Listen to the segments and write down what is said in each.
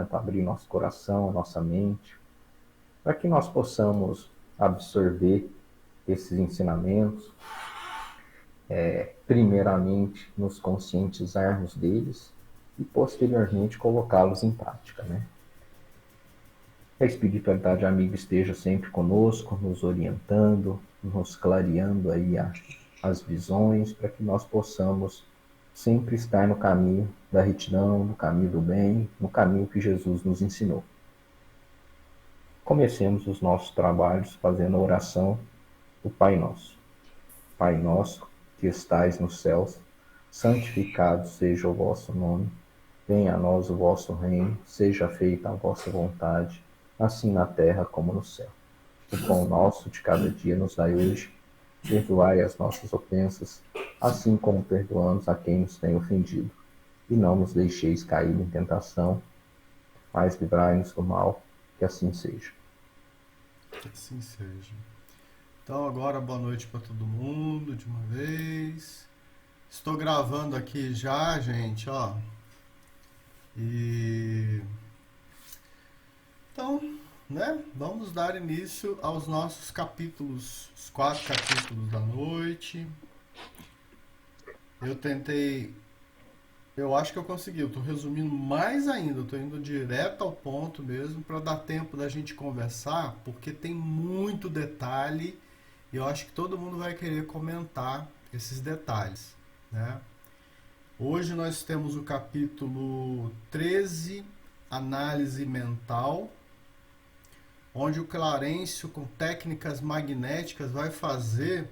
conhecimento, abrir nosso coração, nossa mente, para que nós possamos absorver esses ensinamentos, primeiramente nos conscientizarmos deles e posteriormente colocá-los em prática, né? Que a espiritualidade amiga esteja sempre conosco, nos orientando, nos clareando aí as visões, para que nós possamos sempre estar no caminho da retidão, no caminho do bem, no caminho que Jesus nos ensinou. Comecemos os nossos trabalhos fazendo a oração do Pai Nosso. Pai nosso, que estais nos céus, santificado seja o vosso nome. Venha a nós o vosso reino, seja feita a vossa vontade, assim na terra como no céu. O pão nosso de cada dia nos dai hoje. Perdoai as nossas ofensas, assim como perdoamos a quem nos tem ofendido. E não nos deixeis cair em tentação, mas livrai-nos do mal, que assim seja. Que assim seja. Então agora boa noite para todo mundo de uma vez. Estou gravando aqui já, gente, ó. Então, né? Vamos dar início aos nossos capítulos, os 4 capítulos da noite. Eu acho que eu consegui. Eu estou resumindo mais ainda. Eu estou indo direto ao ponto mesmo para dar tempo da gente conversar, porque tem muito detalhe e eu acho que todo mundo vai querer comentar esses detalhes, né? Hoje nós temos o capítulo 13, Análise Mental, onde o Clarencio, com técnicas magnéticas, vai fazer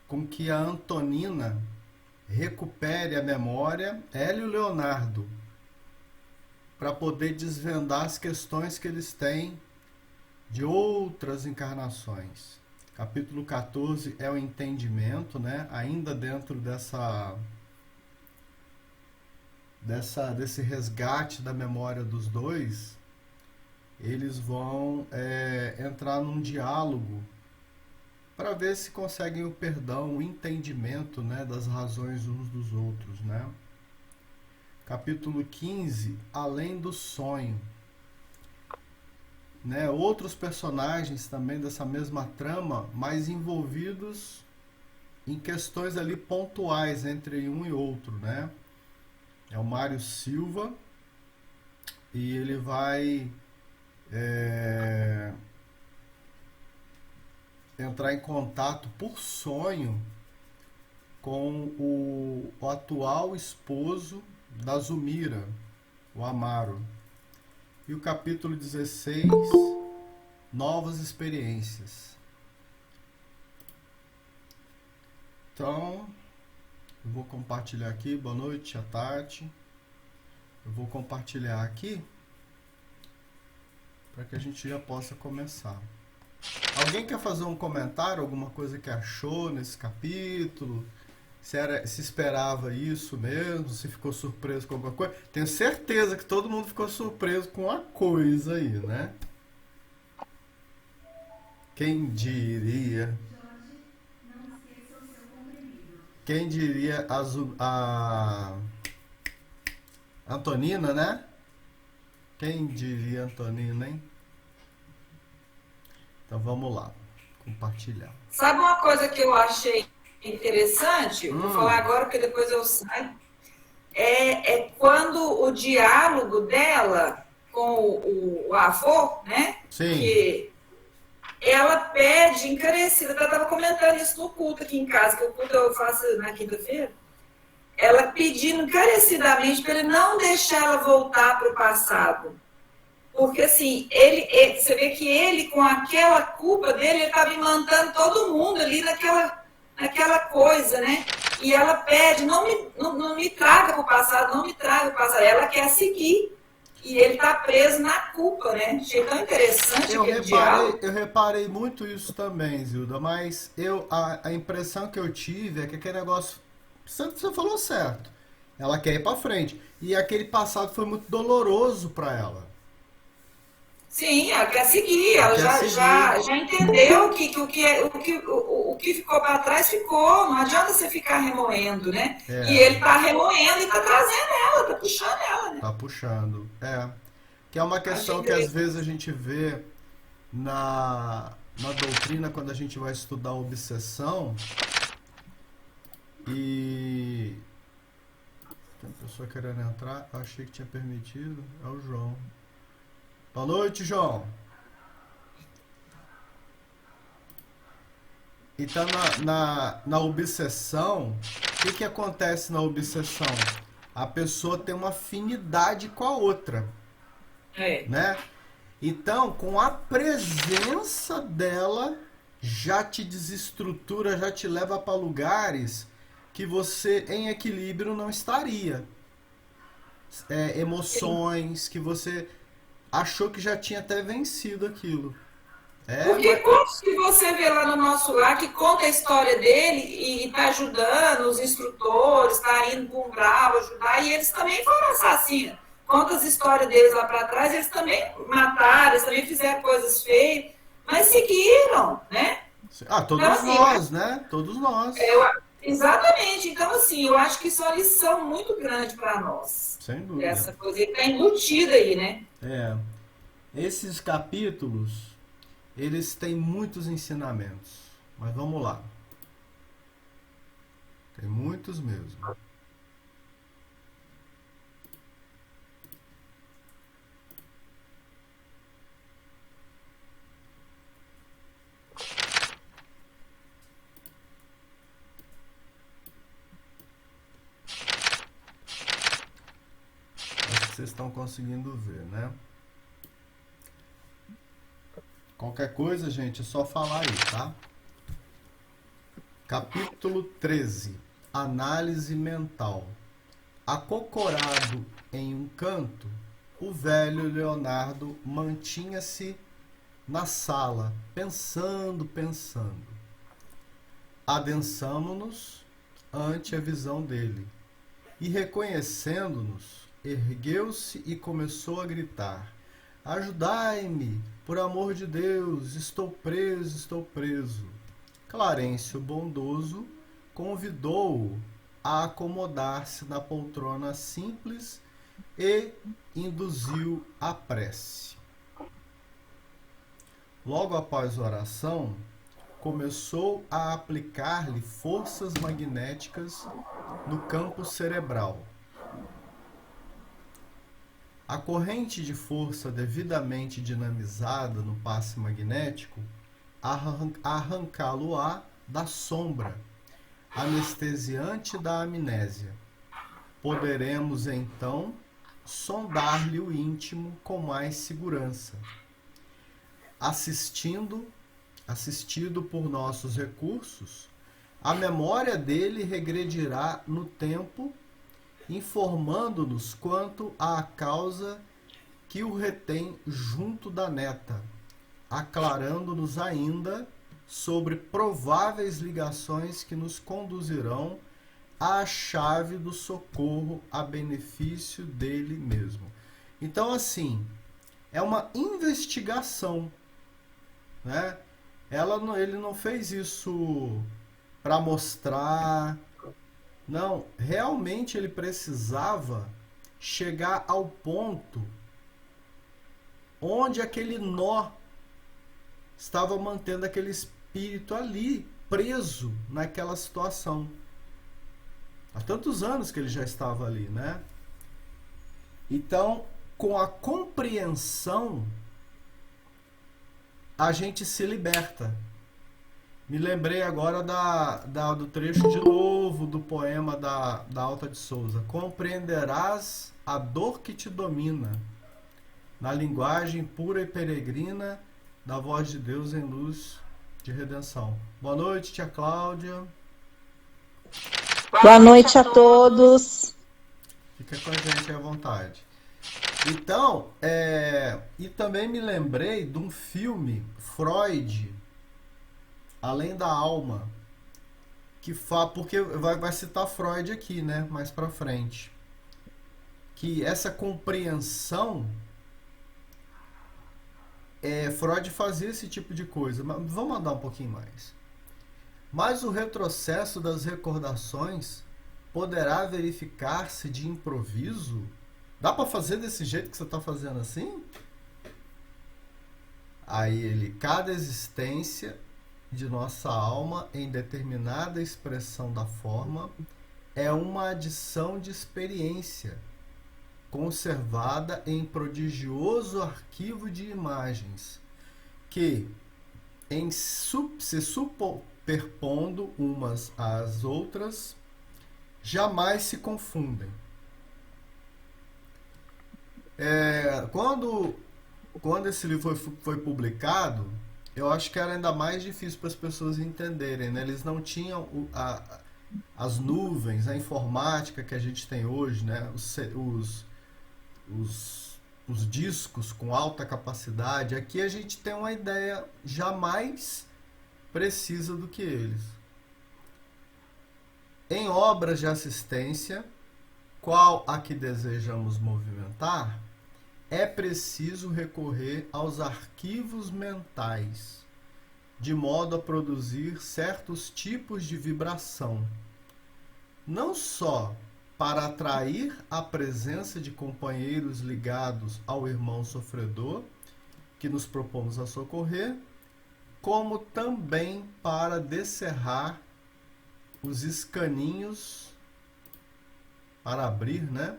com que a Antonina recupere a memória, ela e o Leonardo, para poder desvendar as questões que eles têm de outras encarnações. Capítulo 14 é o entendimento, né? Ainda dentro desse resgate da memória dos dois, eles vão entrar num diálogo para ver se conseguem o perdão, o entendimento, né, das razões uns dos outros, né? Capítulo 15, Além do Sonho. Né, outros personagens também dessa mesma trama, mas envolvidos em questões ali pontuais entre um e outro, né? É o Mário Silva e ele vai entrar em contato por sonho com o atual esposo da Zumira, o Amaro. E o capítulo 16, Novas Experiências. Então, eu vou compartilhar aqui. Boa noite, a Tati. Eu vou compartilhar aqui para que a gente já possa começar. Alguém quer fazer um comentário, alguma coisa que achou nesse capítulo? Se esperava isso mesmo, se ficou surpreso com alguma coisa? Tenho certeza que todo mundo ficou surpreso com a coisa aí, né? Quem diria? Quem diria a Antonina, né? Quem diria Antonina, hein? Então vamos lá, compartilhar. Sabe uma coisa que eu achei interessante? Vou falar agora porque depois eu saio. É quando o diálogo dela com o avô, né? Sim. Que ela pede encarecida. Ela estava comentando isso no culto aqui em casa, que o culto eu faço na quinta-feira. Ela pedindo encarecidamente para ele não deixar ela voltar para o passado. Porque assim, você vê que ele, com aquela culpa dele, ele estava imantando todo mundo ali naquela coisa, né? E ela pede, não me traga para o passado, não me traga para o passado. Ela quer seguir. E ele está preso na culpa, né? Achei tão interessante aquele diálogo. Eu reparei muito isso também, Zilda, mas a impressão que eu tive é que aquele negócio... Você falou certo. Ela quer ir para frente. E aquele passado foi muito doloroso para ela. Sim, ela quer seguir, ela já entendeu que o que ficou para trás ficou, não adianta você ficar remoendo, né? E ele está remoendo e está trazendo ela, está puxando ela, né? Tá puxando, Que é uma Achei questão que às interessante. vezes a gente vê na doutrina quando a gente vai estudar a obsessão e tem uma pessoa querendo entrar, achei que tinha permitido, é o João. Boa noite, João. Então, na obsessão, o que acontece na obsessão? A pessoa tem uma afinidade com a outra, É. né? Então, com a presença dela, já te desestrutura, já te leva para lugares que você, em equilíbrio, não estaria. Emoções que você achou que já tinha até vencido aquilo. Porque quantos que você vê lá no nosso lar que conta a história dele e está ajudando os instrutores, está indo para um bravo ajudar, e eles também foram assassinos. Conta as histórias deles lá para trás, eles também mataram, eles também fizeram coisas feias, mas seguiram, né? Todos então, assim, nós, né? Todos nós. Exatamente. Então, assim, eu acho que isso é uma lição muito grande para nós. Sem dúvida. Essa coisa está embutida aí, né? Esses capítulos, eles têm muitos ensinamentos. Mas vamos lá. Tem muitos mesmo. Acho que vocês estão conseguindo ver, né? Qualquer coisa, gente, é só falar aí, tá? Capítulo 13. Análise mental. Acocorado em um canto, o velho Leonardo mantinha-se na sala, pensando. Adensamo-nos ante a visão dele, e reconhecendo-nos, ergueu-se e começou a gritar: ajudai-me, por amor de Deus, estou preso. Clarencio bondoso convidou-o a acomodar-se na poltrona simples e induziu a prece. Logo após a oração, começou a aplicar-lhe forças magnéticas no campo cerebral. A corrente de força devidamente dinamizada no passe magnético arrancá-lo-á da sombra anestesiante da amnésia. Poderemos então sondar-lhe o íntimo com mais segurança. Assistido por nossos recursos, a memória dele regredirá no tempo, informando-nos quanto à causa que o retém junto da neta, aclarando-nos ainda sobre prováveis ligações que nos conduzirão à chave do socorro a benefício dele mesmo. Então, assim, é uma investigação, né? Ele não fez isso para mostrar. Não, realmente ele precisava chegar ao ponto onde aquele nó estava mantendo aquele espírito ali, preso naquela situação. Há tantos anos que ele já estava ali, né? Então, com a compreensão, a gente se liberta. Me lembrei agora do trecho de novo do poema da Alta de Souza. Compreenderás a dor que te domina, na linguagem pura e peregrina da voz de Deus em luz de redenção. Boa noite, tia Cláudia. Boa noite a todos. Fica com a gente à vontade. Então, e também me lembrei de um filme, Freud, Além da Alma, porque vai citar Freud aqui, né, mais pra frente, que essa compreensão, Freud fazia esse tipo de coisa, mas vamos andar um pouquinho mais. Mas o retrocesso das recordações poderá verificar-se de improviso, Dá para fazer desse jeito que você está fazendo assim? Aí ele, cada existência de nossa alma em determinada expressão da forma é uma adição de experiência conservada em prodigioso arquivo de imagens que, se superpondo umas às outras, jamais se confundem. Quando esse livro foi publicado, eu acho que era ainda mais difícil para as pessoas entenderem, né? Eles não tinham as nuvens, a informática que a gente tem hoje, né? Os discos com alta capacidade. Aqui a gente tem uma ideia jamais precisa do que eles. Em obras de assistência, qual a que desejamos movimentar, é preciso recorrer aos arquivos mentais, de modo a produzir certos tipos de vibração, não só para atrair a presença de companheiros ligados ao irmão sofredor, que nos propomos a socorrer, como também para descerrar os escaninhos, para abrir, né,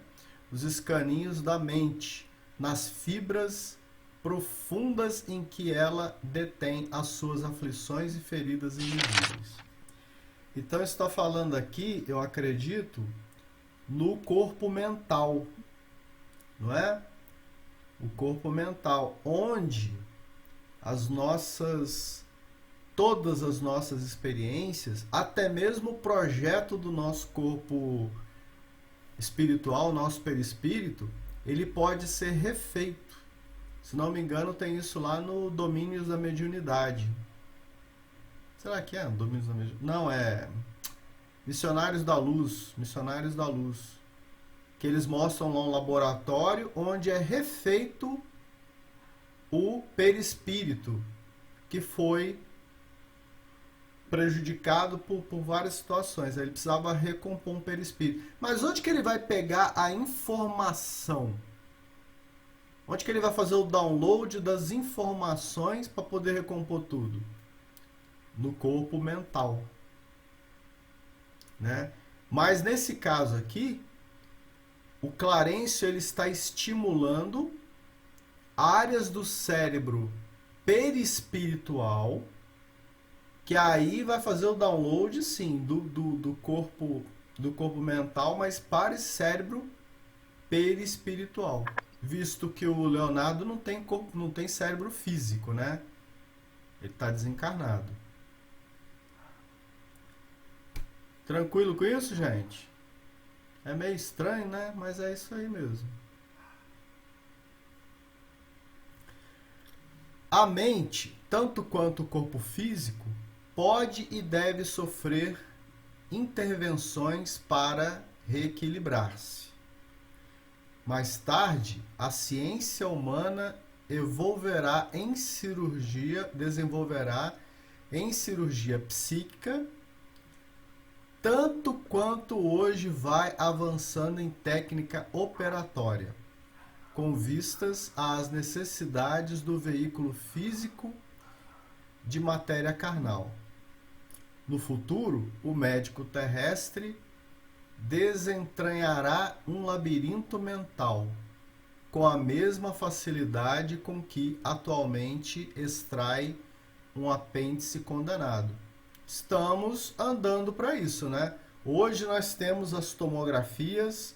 os escaninhos da mente, nas fibras profundas em que ela detém as suas aflições e feridas invisíveis. Então está falando aqui, eu acredito, no corpo mental, não é? O corpo mental, onde todas as nossas experiências, até mesmo o projeto do nosso corpo espiritual, nosso perispírito, ele pode ser refeito. Se não me engano, tem isso lá no Domínios da Mediunidade. Será que é Domínios da Mediunidade? Não, é Missionários da Luz. Missionários da Luz. Que eles mostram lá um laboratório onde é refeito o perispírito, que foi prejudicado por várias situações. Ele precisava recompor um perispírito. Mas onde que ele vai pegar a informação? Onde que ele vai fazer o download das informações para poder recompor tudo? No corpo mental, né? Mas nesse caso aqui, o Clarencio ele está estimulando áreas do cérebro perispiritual, que aí vai fazer o download, sim, do corpo mental, mas para esse cérebro perispiritual. Visto que o Leonardo não tem corpo, não tem cérebro físico, né? Ele está desencarnado. Tranquilo com isso, gente? É meio estranho, né? Mas é isso aí mesmo. A mente, tanto quanto o corpo físico, pode e deve sofrer intervenções para reequilibrar-se. Mais tarde, a ciência humana desenvolverá em cirurgia psíquica, tanto quanto hoje vai avançando em técnica operatória, com vistas às necessidades do veículo físico de matéria carnal. No futuro, o médico terrestre desentranhará um labirinto mental com a mesma facilidade com que atualmente extrai um apêndice condenado. Estamos andando para isso, né? Hoje nós temos as tomografias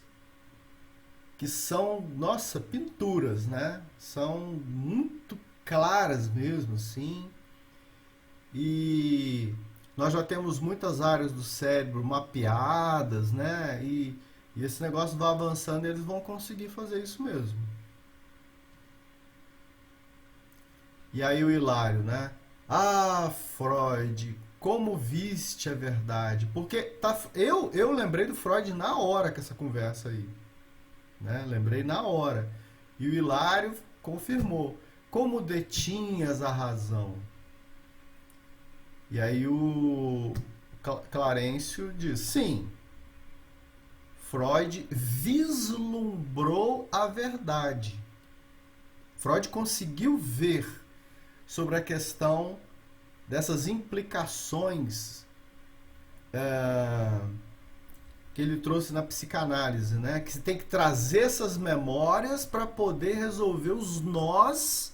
que são, nossa, pinturas, né? São muito claras mesmo, assim. E nós já temos muitas áreas do cérebro mapeadas, né? E esse negócio vai avançando e eles vão conseguir fazer isso mesmo. E aí o Hilário, né? Ah, Freud, como viste a verdade? Porque eu lembrei do Freud na hora com essa conversa aí. Né? Lembrei na hora. E o Hilário confirmou. Como detinhas a razão? E aí o Clarencio diz, sim, Freud vislumbrou a verdade. Freud conseguiu ver sobre a questão dessas implicações que ele trouxe na psicanálise, né? Que você tem que trazer essas memórias para poder resolver os nós.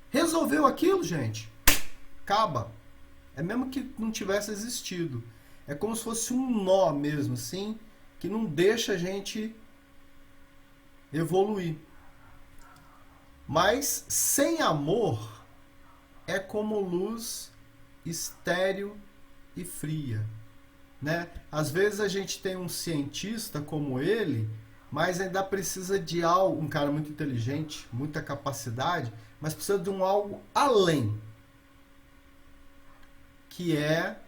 Resolveu aquilo, gente? Acaba. É mesmo que não tivesse existido. É como se fosse um nó mesmo, assim, que não deixa a gente evoluir. Mas sem amor é como luz estéril e fria, né? Às vezes a gente tem um cientista como ele, mas ainda precisa de algo, um cara muito inteligente, muita capacidade, mas precisa de um algo além, que é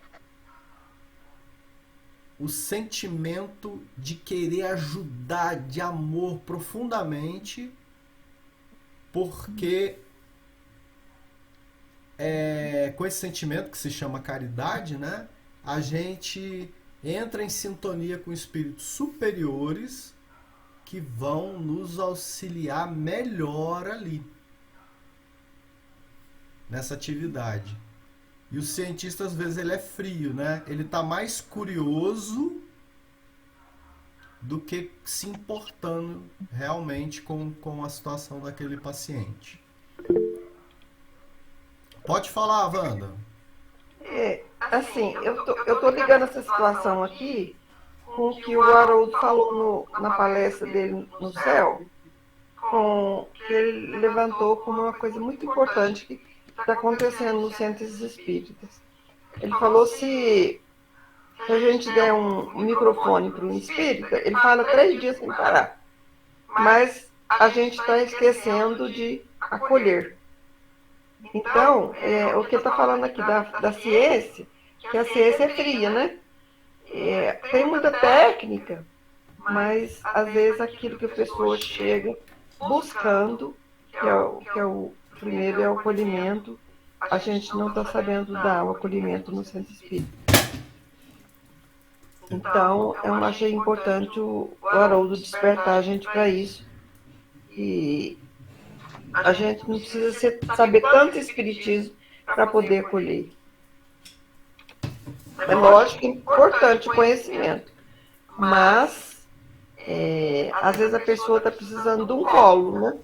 o sentimento de querer ajudar, de amor profundamente, porque com esse sentimento que se chama caridade, né, a gente entra em sintonia com espíritos superiores que vão nos auxiliar melhor ali, nessa atividade. E o cientista, às vezes, ele é frio, né? Ele está mais curioso do que se importando realmente com a situação daquele paciente. Pode falar, Wanda. Assim, eu tô ligando essa situação aqui com o que o Haroldo falou na palestra dele no céu, que ele levantou como uma coisa muito importante que está acontecendo nos centros espíritas. Ele falou se a gente der um microfone para um espírita, ele fala 3 dias sem parar. Mas a gente está esquecendo de acolher. Então, o que está falando aqui da ciência, que a ciência é fria, né? Tem muita técnica, mas às vezes aquilo que a pessoa chega buscando, que é o primeiro é o acolhimento, a gente não está sabendo dar o acolhimento no centro espírita. Então, eu achei importante o Haroldo despertar a gente para isso. E a gente não precisa saber tanto espiritismo para poder acolher. É lógico que é importante o conhecimento, mas às vezes a pessoa está precisando de um colo, né?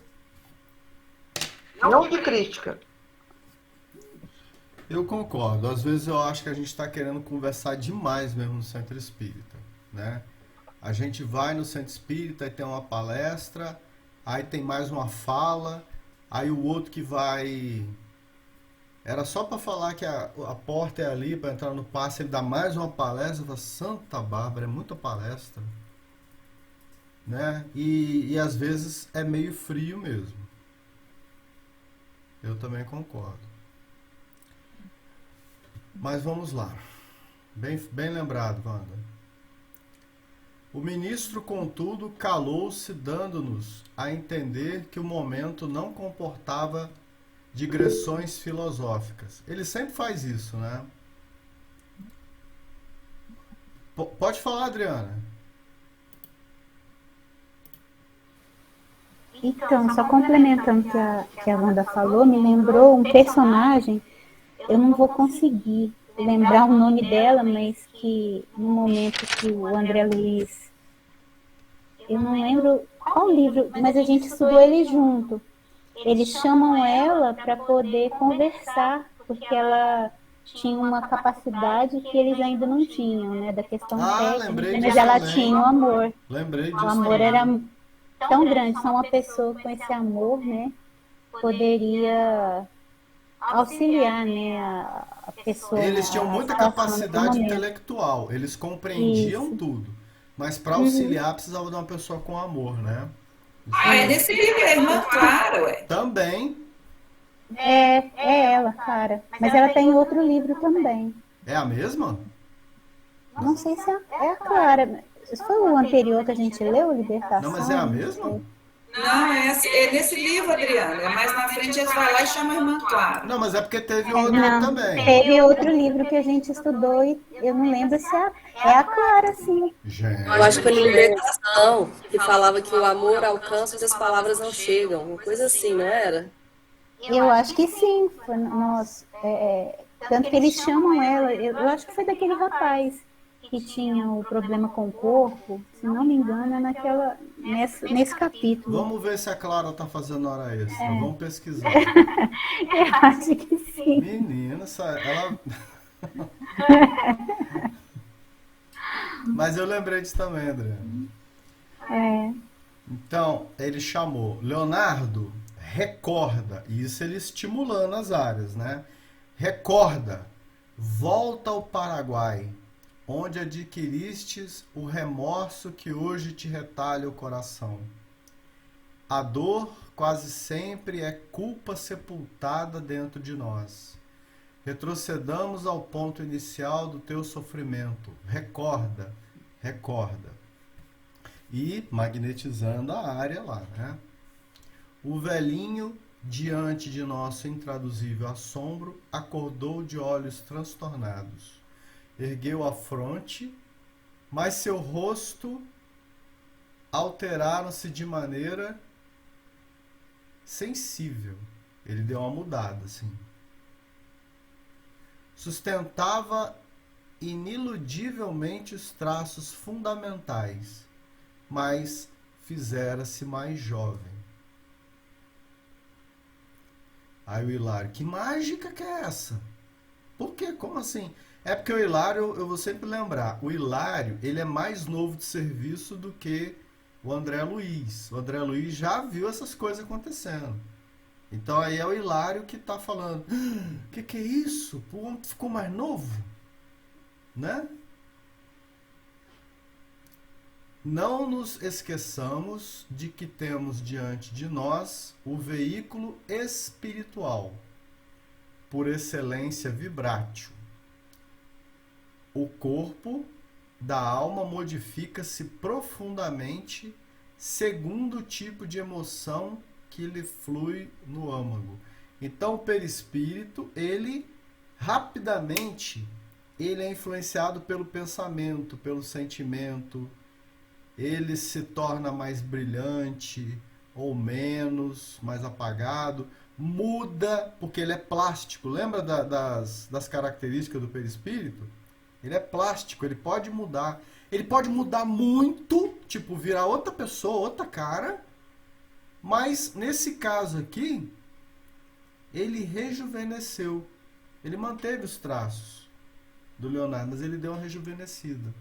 Não de crítica. Eu concordo. Às vezes eu acho que a gente está querendo conversar demais mesmo no centro espírita, né? A gente vai no centro espírita e tem uma palestra, aí tem mais uma fala, aí o outro que vai... Era só para falar que a porta é ali para entrar no passe, ele dá mais uma palestra, fala, Santa Bárbara, é muita palestra, né? E às vezes é meio frio mesmo. Eu também concordo. Mas vamos lá. Bem lembrado, Wanda. O ministro, contudo, calou-se, dando-nos a entender que o momento não comportava digressões filosóficas. Ele sempre faz isso, né? Pode falar, Adriana. Então, só complementando o que a Wanda falou, me lembrou um personagem, eu não vou conseguir lembrar o nome dela, mas que no momento que o André Luiz, eu não lembro qual livro, mas a gente estudou ele junto. Eles chamam ela para poder conversar, porque ela tinha uma capacidade que eles ainda não tinham, né, da questão técnica, mas ela tinha um amor. Lembrei disso. O amor era tão grande, só uma pessoa com esse amor, né, poderia auxiliar, né, a pessoa. Eles tinham muita capacidade intelectual, eles compreendiam tudo, mas para auxiliar precisava de uma pessoa com amor, né? É desse livro, é a irmã Clara, ué. Também. É ela, Clara, mas ela tem outro livro também. É a mesma? Não sei se é a Clara. Isso foi o anterior que a gente leu, Libertação? Não, mas é a mesma? Não, é nesse livro, Adriana. É mais na frente eles vão lá e chamam a irmã Clara. Não, mas é porque teve outro Não, também. teve outro livro que a gente estudou e eu não lembro se é a Clara, sim. Gente, Eu acho que foi libertação, que falava que o amor alcança onde as palavras não chegam. Uma coisa assim, não era? Eu acho que sim. Tanto que eles chamam ela, eu acho que foi daquele rapaz que tinha o problema com o corpo, se não me engano, nesse capítulo. vamos ver se a Clara tá fazendo hora extra. Vamos pesquisar. Eu acho que sim. Menina, ela. Mas eu lembrei disso também, André. É, Então, ele chamou Leonardo, recorda, e isso ele estimulando as áreas, né? Recorda, volta ao Paraguai, onde adquiristes o remorso que hoje te retalha o coração. A dor quase sempre é culpa sepultada dentro de nós. Retrocedamos ao ponto inicial do teu sofrimento. Recorda, recorda. E magnetizando a área lá, né? O velhinho, diante de nosso intraduzível assombro, acordou de olhos transtornados. Ergueu a fronte, mas seu rosto alteraram-se de maneira sensível. Ele deu uma mudada, assim. Sustentava iniludivelmente os traços fundamentais, mas fizera-se mais jovem. Aí o Hilário, que mágica que é essa? Por quê? Como assim? É porque o Hilário, eu vou sempre lembrar, o Hilário, ele é mais novo de serviço do que o André Luiz. O André Luiz já viu essas coisas acontecendo. Então aí é o Hilário que está falando, que é isso? O homem ficou mais novo? Né? Não nos esqueçamos de que temos diante de nós o veículo espiritual, por excelência vibrátil. O corpo da alma modifica-se profundamente segundo o tipo de emoção que lhe flui no âmago. Então o perispírito, ele rapidamente, ele é influenciado pelo pensamento, pelo sentimento, ele se torna mais brilhante ou menos, mais apagado, muda, porque ele é plástico. Lembra das características do perispírito? Ele é plástico, ele pode mudar. Ele pode mudar muito, tipo, virar outra pessoa, outra cara, mas nesse caso aqui, ele rejuvenesceu. Ele manteve os traços do Leonardo, mas ele deu uma rejuvenescida.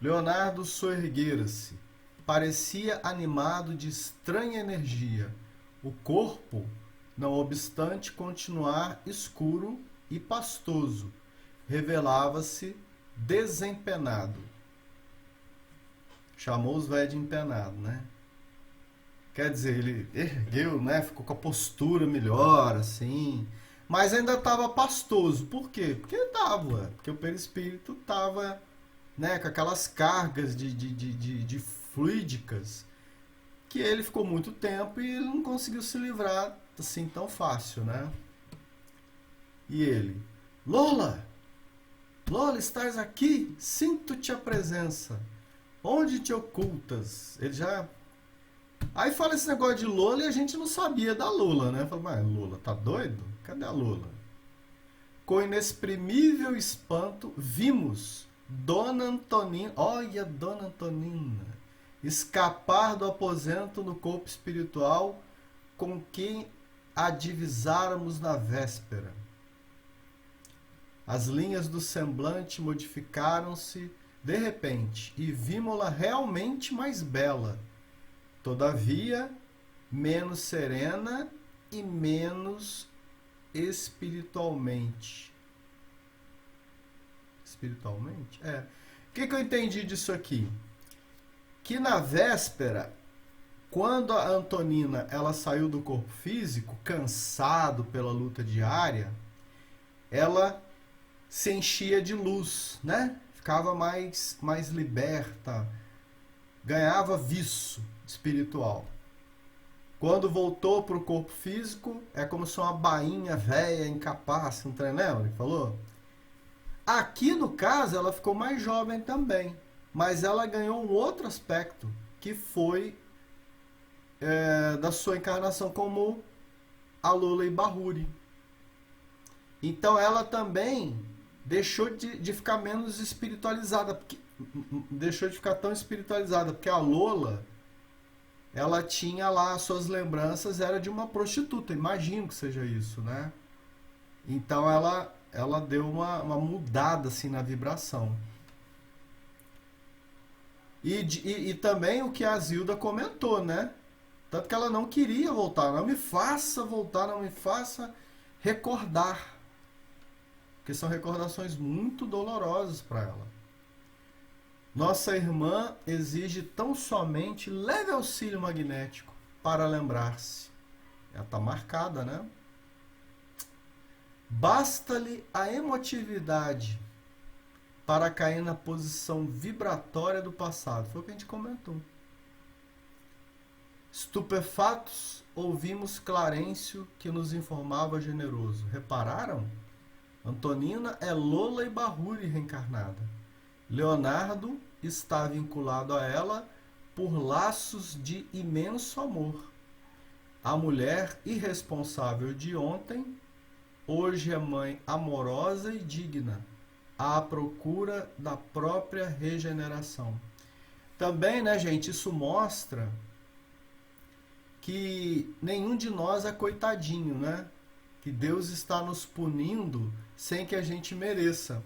Leonardo soerguera-se. Parecia animado de estranha energia. O corpo, não obstante continuar escuro e pastoso, revelava-se desempenado. Chamou os velhos de empenado, né? Quer dizer, ele ergueu, né? Ficou com a postura melhor, assim. Mas ainda estava pastoso. Por quê? Porque estava. Porque o perispírito estava, né, com aquelas cargas de fluídicas que ele ficou muito tempo e ele não conseguiu se livrar assim tão fácil, né? E ele, Lola, estás aqui? Sinto-te a presença. Onde te ocultas? Ele já... Aí fala esse negócio de Lola e a gente não sabia da Lola, né? Fala, mas Lola, tá doido? Cadê a Lola? Com inexprimível espanto, vimos Dona Antonina, olha Dona Antonina, escapar do aposento no corpo espiritual com quem a divisáramos na véspera. As linhas do semblante modificaram-se de repente e vimos-la realmente mais bela, todavia menos serena e menos espiritualmente. Espiritualmente? É. O que eu entendi disso aqui? Que na véspera, quando a Antonina ela saiu do corpo físico, cansado pela luta diária, ela se enchia de luz, né? Ficava mais liberta, ganhava viço espiritual. Quando voltou para o corpo físico, é como se uma bainha velha, incapaz, não lembra? Ele falou? Aqui, no caso, ela ficou mais jovem também, mas ela ganhou um outro aspecto, que foi da sua encarnação como a Lola Ibahuri. Então ela também deixou de ficar menos espiritualizada, deixou de ficar tão espiritualizada, porque a Lola, ela tinha lá, suas lembranças era de uma prostituta, imagino que seja isso, né? Então ela deu uma mudada assim na vibração. E também o que a Zilda comentou, né? Tanto que ela não queria voltar. Não me faça voltar, não me faça recordar. Porque são recordações muito dolorosas para ela. Nossa irmã exige tão somente leve auxílio magnético para lembrar-se. Ela está marcada, né? Basta-lhe a emotividade para cair na posição vibratória do passado. Foi o que a gente comentou. Estupefatos, ouvimos Clarencio que nos informava generoso. Repararam? Antonina é Lola Ibahuri reencarnada. Leonardo está vinculado a ela por laços de imenso amor. A mulher irresponsável de ontem, hoje é mãe amorosa e digna, à procura da própria regeneração. Também, né, gente, isso mostra que nenhum de nós é coitadinho, né? Que Deus está nos punindo sem que a gente mereça.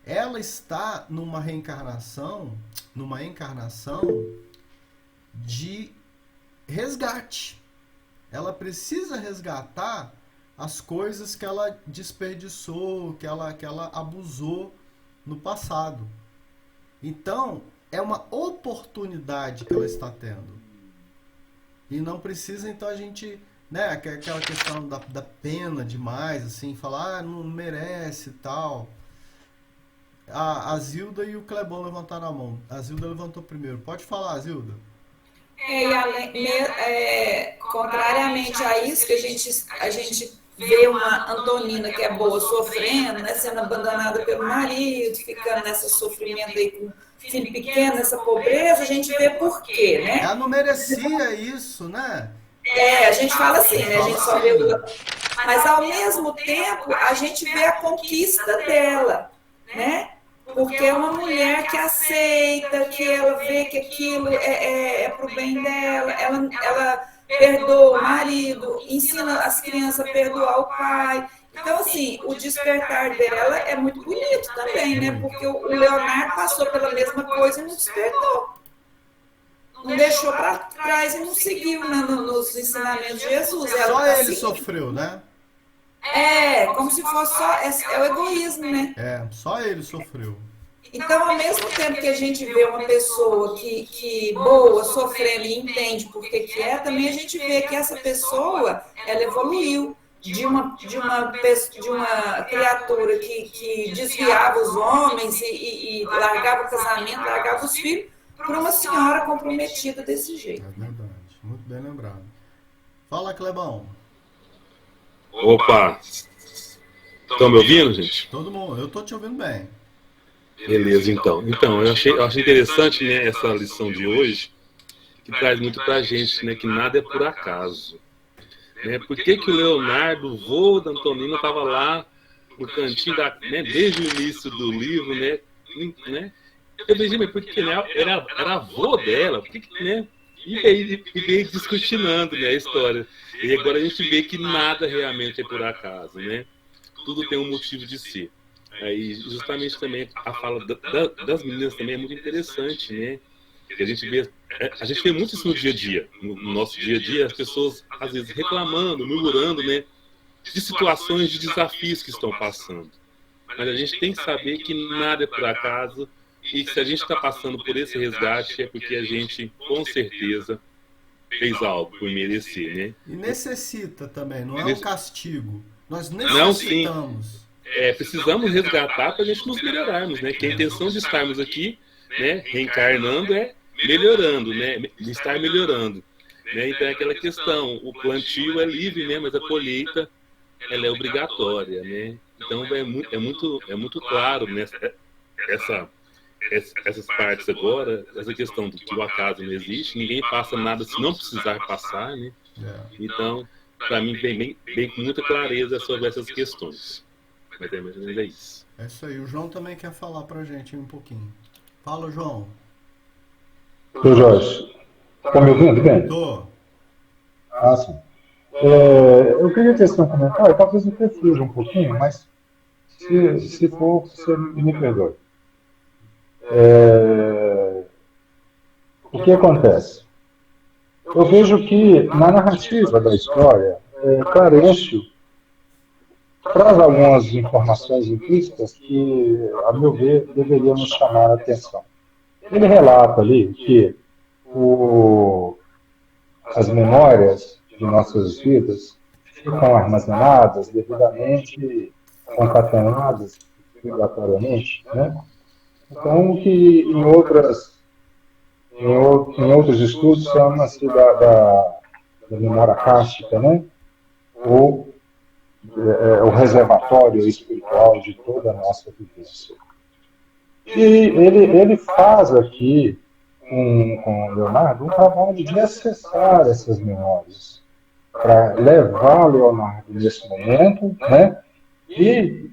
Ela está numa encarnação de resgate. Ela precisa resgatar as coisas que ela desperdiçou, que ela abusou no passado. Então, é uma oportunidade que ela está tendo. E não precisa, então, a gente, né, aquela questão da pena demais, assim, falar, não merece e tal. A Zilda e o Clebão levantaram a mão. A Zilda levantou primeiro. Pode falar, Zilda. Contrariamente a isso, que a gente vê uma Antonina que é boa sofrendo, né, sendo abandonada pelo marido, ficando nesse sofrimento aí com filho pequeno, nessa pobreza, a gente vê por quê, né? Ela não merecia isso, né? A gente fala assim, né? A gente só vê o... Mas ao mesmo tempo, a gente vê a conquista dela, né? Porque é uma mulher que aceita, que ela vê que aquilo é pro bem dela, ela perdoa o marido, ensina as crianças a perdoar o pai. Então, assim, o despertar dela é muito bonito também, né? Porque o Leonardo passou pela mesma coisa e não despertou. Não deixou para trás e não seguiu, né, nos ensinamentos de Jesus. Só ele sofreu, né? Como se fosse só... É o egoísmo, né? Só ele sofreu. Então, ao mesmo tempo que a gente vê uma pessoa que boa, sofrendo e entende por que é, também a gente vê que essa pessoa, ela evoluiu de uma criatura que desviava os homens e largava o casamento, largava os filhos, para uma senhora comprometida desse jeito. É verdade, muito bem lembrado. Fala, Clebão. Opa! Estão me ouvindo, gente? Todo mundo, eu tô te ouvindo bem. Beleza, então. Então, eu achei interessante, né, essa lição de hoje, que traz muito pra gente, né, que nada é por acaso. Né? Por que o Leonardo, o vô da Antonina, estava lá no cantinho, né, desde o início do livro, né? Eu pensei, mas porque era avô dela, por que, né? E veio discutindo, né, a história. E agora a gente vê que nada realmente é por acaso, né? Tudo tem um motivo de ser. E justamente também a fala das meninas também é muito interessante, né? Que a gente vê muito isso no dia a dia, no nosso dia a dia, as pessoas às vezes reclamando, murmurando, né, de situações, de desafios que estão passando. Mas a gente tem que saber que nada é por acaso e que se a gente está passando por esse resgate é porque a gente, com certeza, fez algo por merecer, né? E necessita também, não é um castigo. Nós necessitamos. Precisamos resgatar para a gente nos melhorarmos, né? Que a intenção de estarmos aqui, né, reencarnando é melhorando, né? De estar melhorando. Né? Então é aquela questão, o plantio é livre, né? Mas a colheita ela é obrigatória, né? Então é muito claro, né? Essas partes agora, essa questão do que o acaso não existe, ninguém passa nada se não precisar passar, né? Então, para mim, vem com muita clareza sobre essas questões. Mas é mais ou menos isso. É isso aí. O João também quer falar pra gente um pouquinho. Fala, João. Ô Jorge, tá me ouvindo bem? Tô. Ah, sim. Eu queria tecer um comentário, talvez eu até fuja um pouquinho, mas se for, você me perdoe. O que acontece? Eu vejo que na narrativa da história, Clarencio traz algumas informações implícitas que, a meu ver, deveriam nos chamar a atenção. Ele relata ali que as memórias de nossas vidas ficam armazenadas devidamente concatenadas obrigatoriamente, né? Então, que em outros estudos chama-se da memória kástica, né? Ou o reservatório espiritual de toda a nossa vivência. E ele faz aqui, com o Leonardo, um trabalho de acessar essas memórias, para levar Leonardo nesse momento, né? E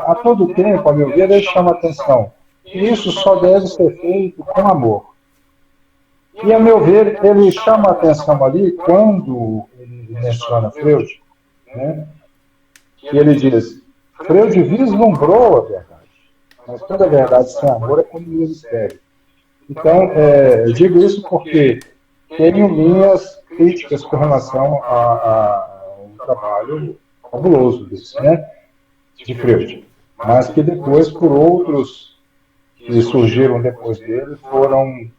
a todo tempo, a meu ver, ele chama atenção. Isso só deve ser feito com amor. E, a meu ver, ele chama atenção ali quando ele menciona Freud, né? Que ele diz, Freud vislumbrou a verdade, mas toda verdade sem amor é como um mistério. Então, eu digo isso porque tenho minhas críticas com relação ao trabalho fabuloso desse, né, de Freud, mas que depois, por outros que surgiram depois dele, foram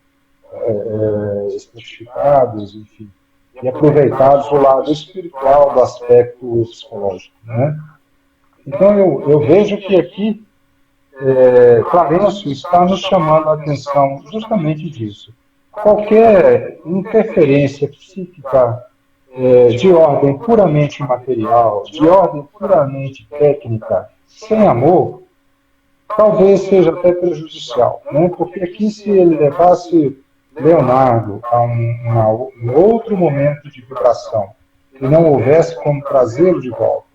especificados, enfim, e aproveitados o lado espiritual do aspecto psicológico, né? Então, eu vejo que aqui Clarencio está nos chamando a atenção justamente disso. Qualquer interferência psíquica de ordem puramente material, de ordem puramente técnica, sem amor, talvez seja até prejudicial, né? Porque aqui, se ele levasse Leonardo a um outro momento de vibração e não houvesse como trazê-lo de volta,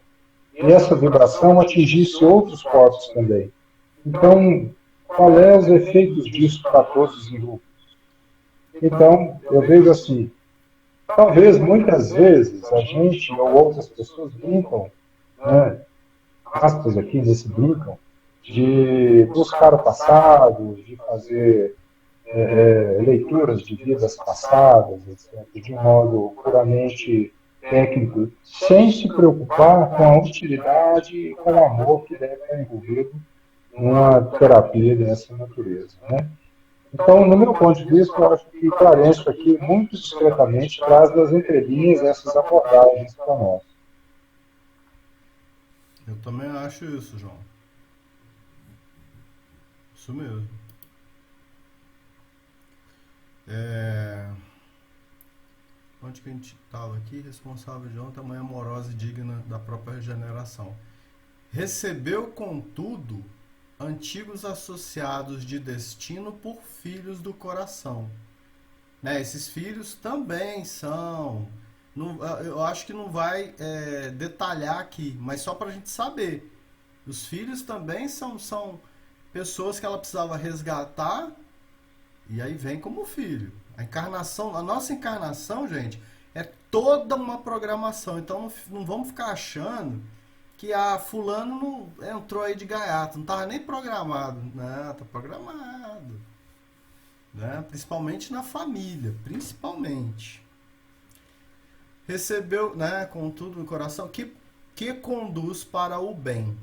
e essa vibração atingisse outros corpos também, então, qual é os efeitos disso para todos os envolvidos? Então, eu vejo assim, talvez muitas vezes a gente ou outras pessoas brincam, né, aspas aqui nesse brincam, de buscar o passado, de fazer leituras de vidas passadas, etc., de um modo puramente técnico, sem se preocupar com a utilidade e com o amor que deve estar envolvido numa terapia dessa natureza, né? Então, no meu ponto de vista, eu acho que Clarencio aqui, muito discretamente, traz das entrelinhas essas abordagens para nós. Eu também acho isso, João. Isso mesmo. Onde que a gente estava aqui? Responsável de ontem, tamanho amorosa e digna da própria regeneração. Recebeu, contudo, antigos associados de destino por filhos do coração. Né? Esses filhos também são... eu acho que não vai detalhar aqui, mas só para a gente saber. Os filhos também são pessoas que ela precisava resgatar e aí vem como filho. A nossa encarnação, gente, é toda uma programação. Então não vamos ficar achando que fulano não entrou aí de gaiato, não estava nem programado. Não, está programado. Né? Principalmente na família, principalmente. Recebeu, né, contudo no coração, que conduz para o bem,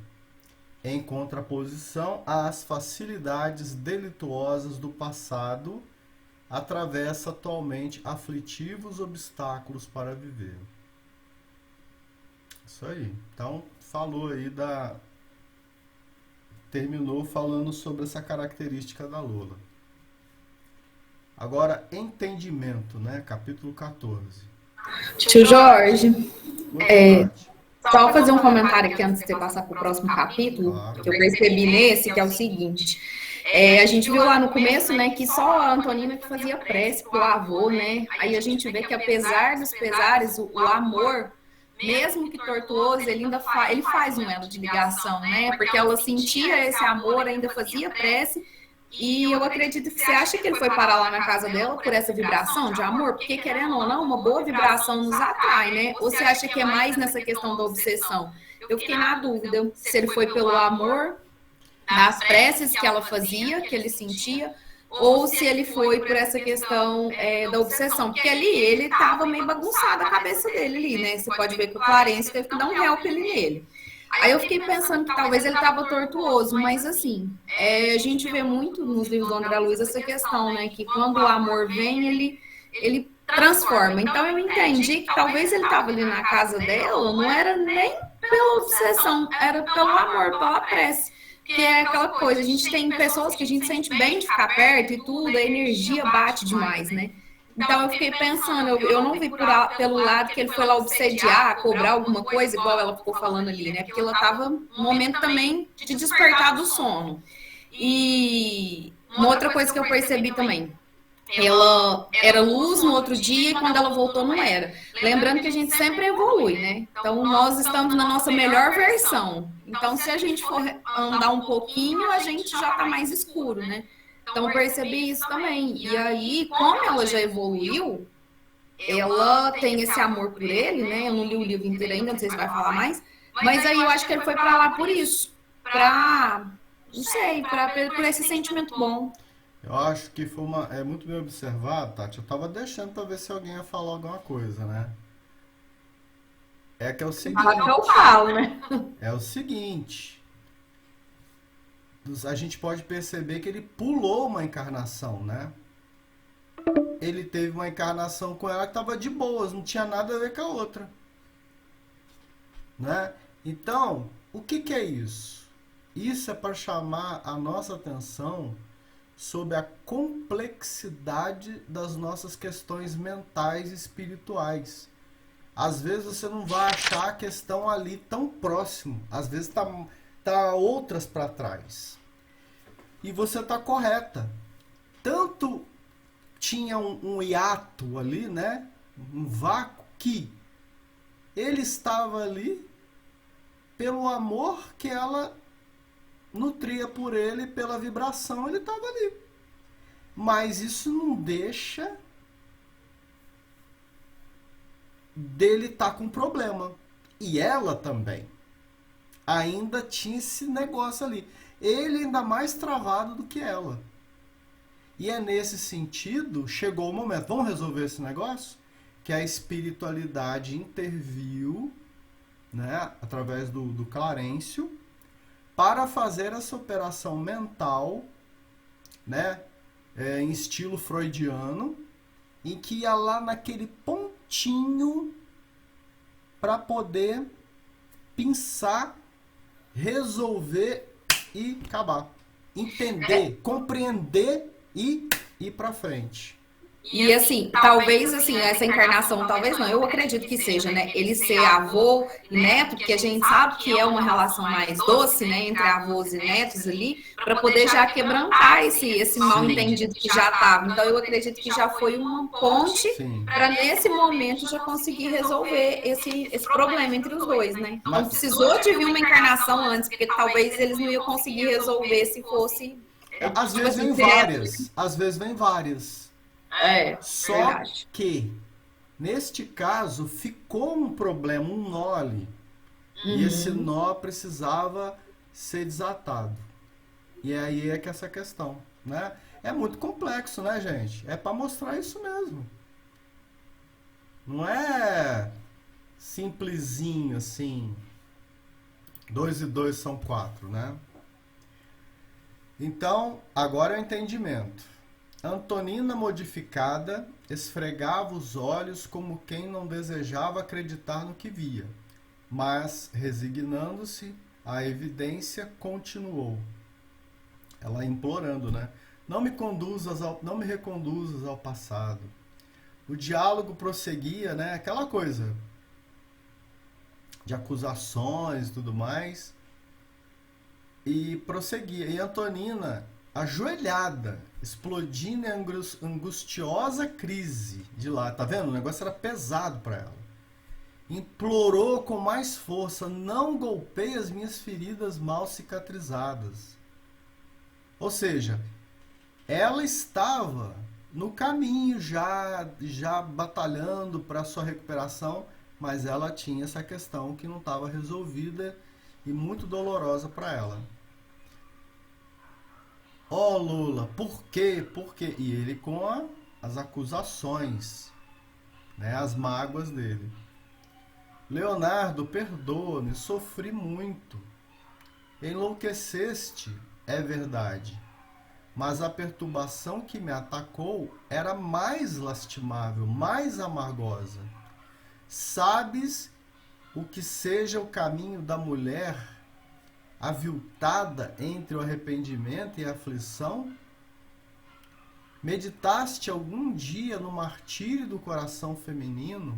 em contraposição às facilidades delituosas do passado, atravessa atualmente aflitivos obstáculos para viver. Isso aí. Então, falou aí terminou falando sobre essa característica da Lola. Agora, entendimento, né? Capítulo 14. Tio Jorge, Boa tarde. só fazer um comentário aqui antes de você passar para o próximo capítulo, Claro. que eu percebi nesse, que é o seguinte. A gente viu lá no começo, né, que só a Antonina que fazia prece pro avô, né? Aí a gente vê que apesar dos pesares, o amor, mesmo que tortuoso, ele ainda ele faz um elo de ligação, né? Porque ela sentia esse amor, ainda fazia prece. E eu acredito que você acha que ele foi parar lá na casa dela por essa vibração de amor? Porque, querendo ou não, uma boa vibração nos atrai, né? Ou você acha que é mais nessa questão da obsessão? Eu fiquei na dúvida se ele foi pelo amor das preces que ela fazia, que ele sentia, ou se ele foi por essa questão da obsessão. Porque ali ele estava meio bagunçado a cabeça dele ali, né? Você pode ver que o Clarence teve que dar um help ali nele. Aí eu fiquei pensando que talvez ele estava tortuoso, mas assim, a gente vê muito nos livros do André Luiz essa questão, né? Que quando o amor vem, ele transforma. Então eu entendi que talvez ele estava ali na casa dela, não era nem pela obsessão, era pelo amor, pela prece. Que é aquela coisa, a gente tem pessoas que a gente sente bem de ficar perto e tudo, a energia bate demais, né? Então eu fiquei pensando, eu não vi pelo lado que ele foi lá obsediar, cobrar alguma coisa, igual ela ficou falando ali, né? Porque ela estava no momento também de despertar do sono. E uma outra coisa que eu percebi também, ela era luz no outro dia e quando ela voltou não era. Lembrando que a gente sempre evolui, né? Então nós estamos na nossa melhor versão. Então se a gente for andar um pouquinho, a gente já está mais escuro, né? Então eu percebi isso também. E aí, como ela já evoluiu, ela tem esse amor por ele, né? Eu não li o livro inteiro ainda, não sei se vai falar mais. Mas aí eu acho que ele foi pra lá por isso. Não sei, por esse sentimento bom. Eu acho que foi muito bem observado, Tati. Eu tava deixando pra ver se alguém ia falar alguma coisa, né? É que é o seguinte... Fala que eu falo, né? É o seguinte... A gente pode perceber que ele pulou uma encarnação, né? Ele teve uma encarnação com ela que estava de boas, não tinha nada a ver com a outra, né? Então, o que é isso? Isso é para chamar a nossa atenção sobre a complexidade das nossas questões mentais e espirituais. Às vezes você não vai achar a questão ali tão próximo, às vezes tá outras para trás. E você tá correta. Tanto tinha um hiato ali, né? Um vácuo, que ele estava ali pelo amor que ela nutria por ele, pela vibração, ele estava ali. Mas isso não deixa dele estar com problema. E ela também. Ainda tinha esse negócio ali. Ele ainda mais travado do que ela. E é nesse sentido, chegou o momento, vamos resolver esse negócio? Que a espiritualidade interviu, né, através do Clarencio, para fazer essa operação mental, né, em estilo freudiano, em que ia lá naquele pontinho para poder pensar, resolver e acabar. Entender, compreender e ir para frente. E assim, talvez assim, essa encarnação, talvez não, eu acredito que seja, né? Ele ser avô e neto, porque a gente sabe que é uma relação mais doce, né? Entre avós e netos ali, para poder já quebrantar esse mal entendido que já estava. Então eu acredito que já foi uma ponte para nesse momento já conseguir resolver esse problema entre os dois, né? Não precisou de vir uma encarnação antes, porque talvez eles não iam conseguir resolver se fosse. Às vezes vem várias, às vezes vem várias. Só verdade. que, neste caso, ficou um problema, um nó ali. E esse nó precisava ser desatado. E aí é que essa questão, né? É muito complexo, né, gente? É para mostrar isso mesmo. Não é simplesinho assim. 2 e 2 são 4, né? Então, agora é o entendimento. Antonina modificada esfregava os olhos como quem não desejava acreditar no que via, mas, resignando-se à evidência, continuou. Ela implorando, né? não me reconduzas ao passado. O diálogo prosseguia, né? Aquela coisa de acusações e tudo mais. E prosseguia. E Antonina, ajoelhada, explodindo em angustiosa crise de lá. Tá vendo? O negócio era pesado para ela. Implorou com mais força: não golpeie as minhas feridas mal cicatrizadas. Ou seja, ela estava no caminho já batalhando para sua recuperação, mas ela tinha essa questão que não estava resolvida e muito dolorosa para ela. Ó, Lula, por quê? Por quê? E ele com as acusações, né, as mágoas dele. Leonardo, perdoa-me, sofri muito. Enlouqueceste, é verdade, mas a perturbação que me atacou era mais lastimável, mais amargosa. Sabes o que seja o caminho da mulher aviltada entre o arrependimento e a aflição? Meditaste algum dia no martírio do coração feminino?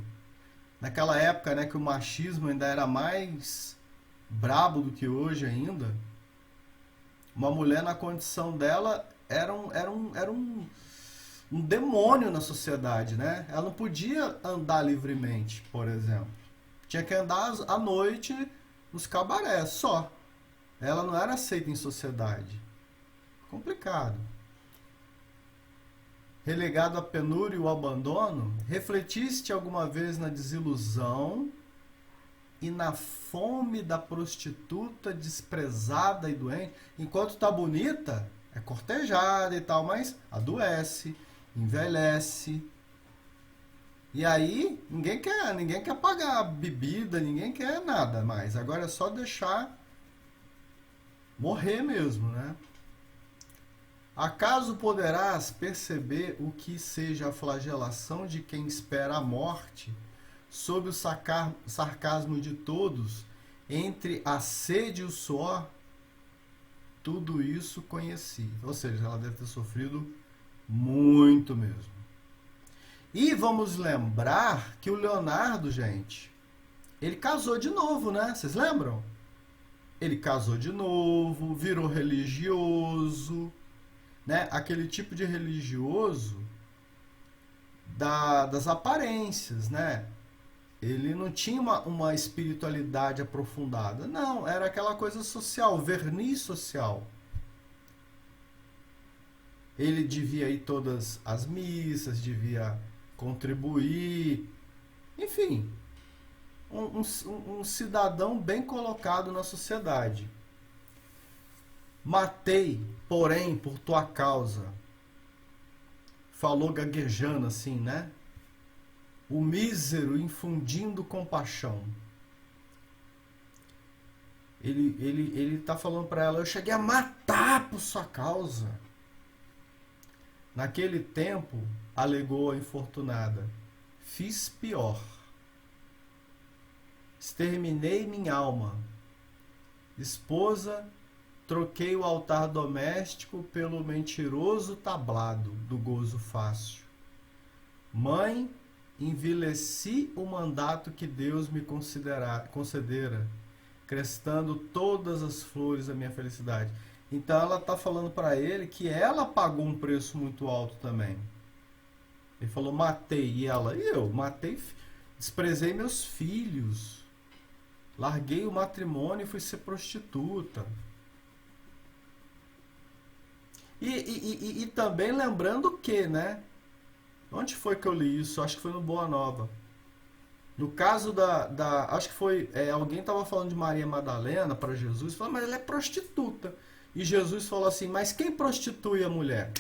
Naquela época, né, que o machismo ainda era mais brabo do que hoje ainda. Uma mulher na condição dela era um demônio na sociedade, né? Ela não podia andar livremente, por exemplo. Tinha que andar à noite nos cabarés, só. Ela não era aceita em sociedade. Complicado. Relegado à penúria e ao abandono, refletiste alguma vez na desilusão e na fome da prostituta desprezada e doente? Enquanto tá bonita, é cortejada e tal, mas adoece, envelhece. E aí, ninguém quer pagar bebida, ninguém quer nada mais. Agora é só deixar morrer mesmo, né? Acaso poderás perceber o que seja a flagelação de quem espera a morte, sob o sarcasmo de todos, entre a sede e o suor? Tudo isso conheci. Ou seja, ela deve ter sofrido muito mesmo. E vamos lembrar que o Leonardo, gente, ele casou de novo, né? Vocês lembram? Ele casou de novo, virou religioso, né? Aquele tipo de religioso das aparências, né? Ele não tinha uma espiritualidade aprofundada. Não, era aquela coisa social, verniz social. Ele devia ir todas as missas, devia contribuir, enfim, um cidadão bem colocado na sociedade. Matei, porém, por tua causa. Falou gaguejando assim, né? O mísero infundindo compaixão. Ele tá falando para ela: eu cheguei a matar por sua causa. Naquele tempo, alegou a infortunada, fiz pior. Exterminei minha alma. Esposa, troquei o altar doméstico pelo mentiroso tablado do gozo fácil. Mãe, envileci o mandato que Deus me concedera, crestando todas as flores da minha felicidade. Então ela está falando para ele que ela pagou um preço muito alto também. Ele falou: matei. E ela: e eu matei, desprezei meus filhos, larguei o matrimônio e fui ser prostituta. E também lembrando que, né? Onde foi que eu li isso? Acho que foi no Boa Nova. No caso acho que foi, alguém estava falando de Maria Madalena para Jesus, falou: mas ela é prostituta. E Jesus falou assim: mas quem prostitui a mulher?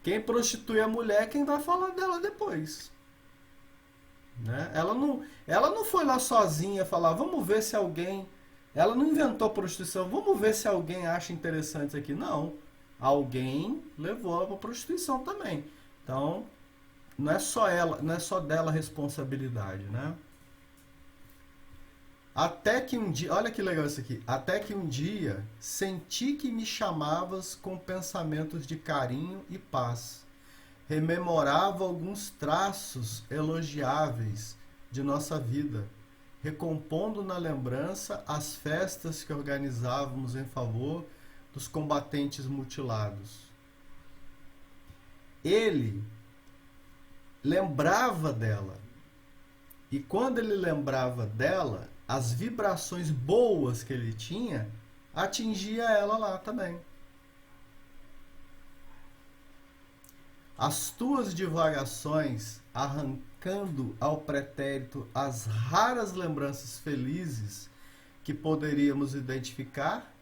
Quem prostitui a mulher é quem vai falar dela depois. Né? Ela não foi lá sozinha falar: vamos ver se alguém... Ela não inventou prostituição, vamos ver se alguém acha interessante isso aqui. Não. Alguém levou ela para prostituição também. Então, não é só ela, não é só dela a responsabilidade, né? Até que um dia, olha que legal isso aqui. Até que um dia senti que me chamavas com pensamentos de carinho e paz. Rememorava alguns traços elogiáveis de nossa vida, recompondo na lembrança as festas que organizávamos em favor dos combatentes mutilados. Ele lembrava dela. E quando ele lembrava dela, as vibrações boas que ele tinha atingia ela lá também. As tuas divagações, arrancando ao pretérito as raras lembranças felizes que poderíamos identificar,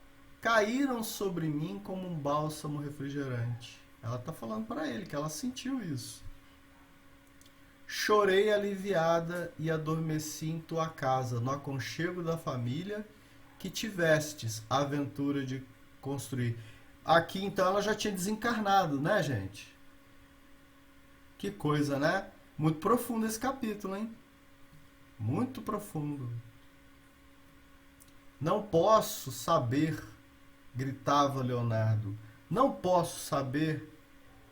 caíram sobre mim como um bálsamo refrigerante. Ela está falando para ele que ela sentiu isso. Chorei aliviada e adormeci em tua casa, no aconchego da família que tivestes a aventura de construir. Aqui então ela já tinha desencarnado, né, gente? Que coisa, né? Muito profundo esse capítulo, hein? Muito profundo. Não posso saber, gritava Leonardo. Não posso saber,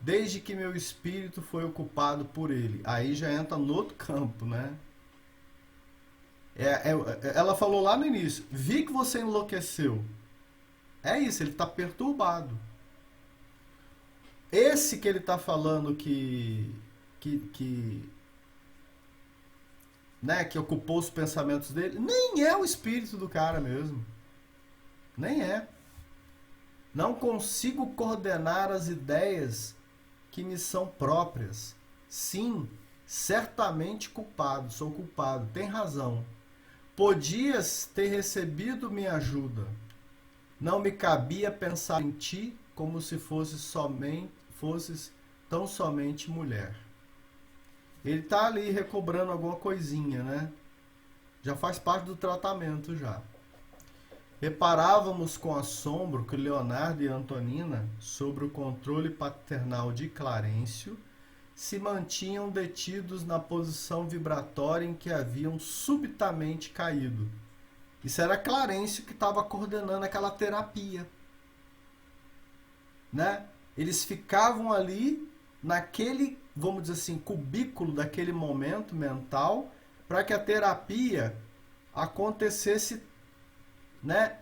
desde que meu espírito foi ocupado por ele. Aí já entra no outro campo, né? Ela falou lá no início, vi que você enlouqueceu. É isso, ele está perturbado. Esse que ele está falando que ocupou os pensamentos dele, nem é o espírito do cara mesmo. Nem é. Não consigo coordenar as ideias que me são próprias. Sim, certamente culpado, sou culpado, tem razão. Podias ter recebido minha ajuda. Não me cabia pensar em ti como se fosses tão somente mulher. Ele está ali recobrando alguma coisinha, né? Já faz parte do tratamento já. Reparávamos com assombro que Leonardo e Antonina, sob o controle paternal de Clarencio, se mantinham detidos na posição vibratória em que haviam subitamente caído. Isso era Clarencio que estava coordenando aquela terapia. Né? Eles ficavam ali naquele, vamos dizer assim, cubículo daquele momento mental para que a terapia acontecesse, né,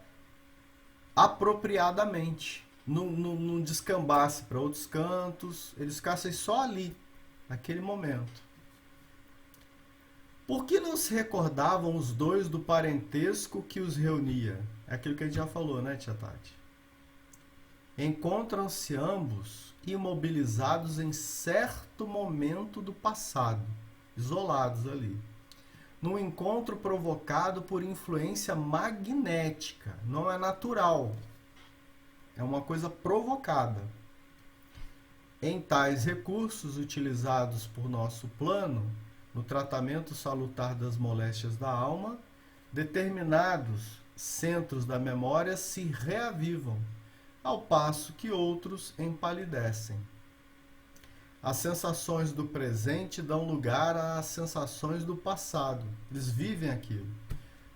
apropriadamente, não descambasse para outros cantos, eles ficassem só ali, naquele momento. Por que não se recordavam os dois do parentesco que os reunia? É aquilo que a gente já falou, né, tia Tati? Encontram-se ambos imobilizados em certo momento do passado, isolados ali. Num encontro provocado por influência magnética, não é natural, é uma coisa provocada. Em tais recursos utilizados por nosso plano, no tratamento salutar das moléstias da alma, determinados centros da memória se reavivam, ao passo que outros empalidecem. As sensações do presente dão lugar às sensações do passado. Eles vivem aquilo,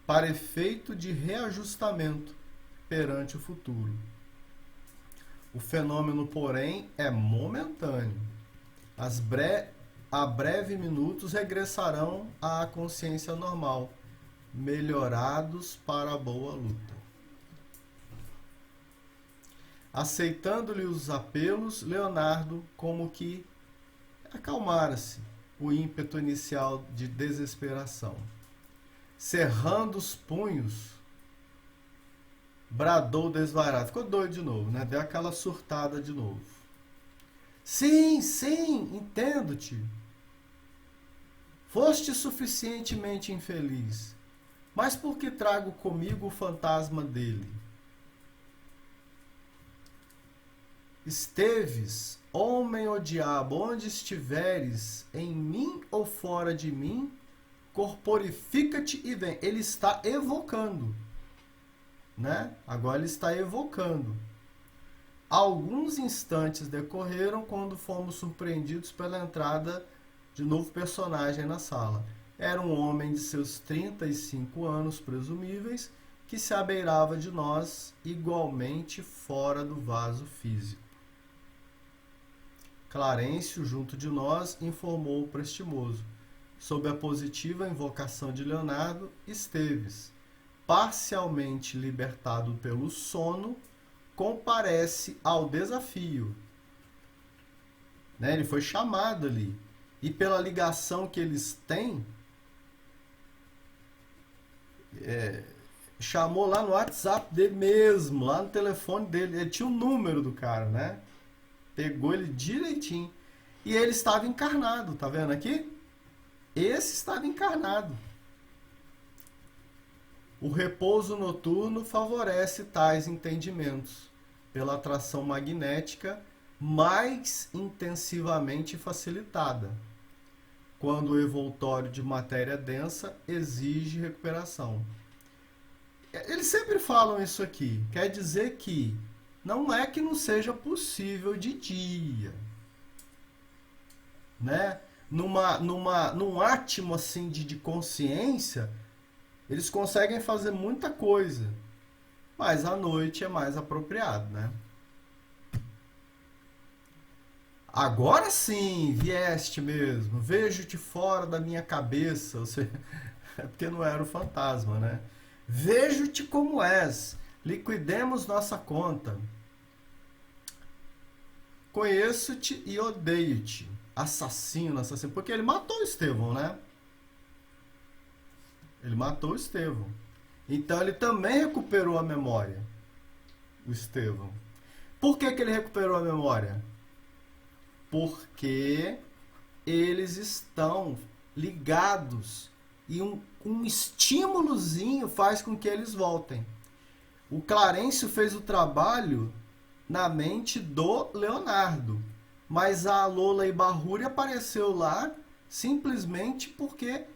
para efeito de reajustamento perante o futuro. O fenômeno, porém, é momentâneo. A breve minutos regressarão à consciência normal, melhorados para a boa luta. Aceitando-lhe os apelos, Leonardo, como que acalmara-se o ímpeto inicial de desesperação. Cerrando os punhos, bradou desvairado. Ficou doido de novo, né? Deu aquela surtada de novo. Sim, entendo-te. Foste suficientemente infeliz, mas por que trago comigo o fantasma dele? Esteves, homem ou diabo, onde estiveres, em mim ou fora de mim, corporifica-te e vem. Ele está evocando, né? Agora ele está evocando. Alguns instantes decorreram quando fomos surpreendidos pela entrada de novo personagem na sala. era um homem de seus 35 anos presumíveis, que se abeirava de nós, igualmente fora do vaso físico. Clarencio, junto de nós, informou o Prestimoso. Sob a positiva invocação de Leonardo, Esteves, parcialmente libertado pelo sono, comparece ao desafio. Né? Ele foi chamado ali. E pela ligação que eles têm, chamou lá no WhatsApp dele mesmo, lá no telefone dele. Ele tinha o número do cara, né? Pegou ele direitinho. E ele estava encarnado, tá vendo aqui? Esse estava encarnado. O repouso noturno favorece tais entendimentos, pela atração magnética mais intensivamente facilitada, quando o envoltório de matéria densa exige recuperação. Eles sempre falam isso aqui. Quer dizer que não é que não seja possível de dia, né? Num átimo assim de consciência, eles conseguem fazer muita coisa, mas à noite é mais apropriado, né? Agora sim, vieste mesmo, vejo-te fora da minha cabeça, ou seja, é porque não era o fantasma, né? Vejo-te como és, liquidemos nossa conta. Conheço-te e odeio-te, assassino, porque ele matou o Estevão, né? Ele matou o Estevão. Então ele também recuperou a memória, o Estevão. Por que ele recuperou a memória? Porque eles estão ligados e um estímulozinho faz com que eles voltem. O Clarencio fez o trabalho na mente do Leonardo, mas a Lola Ibarruri apareceu lá simplesmente porque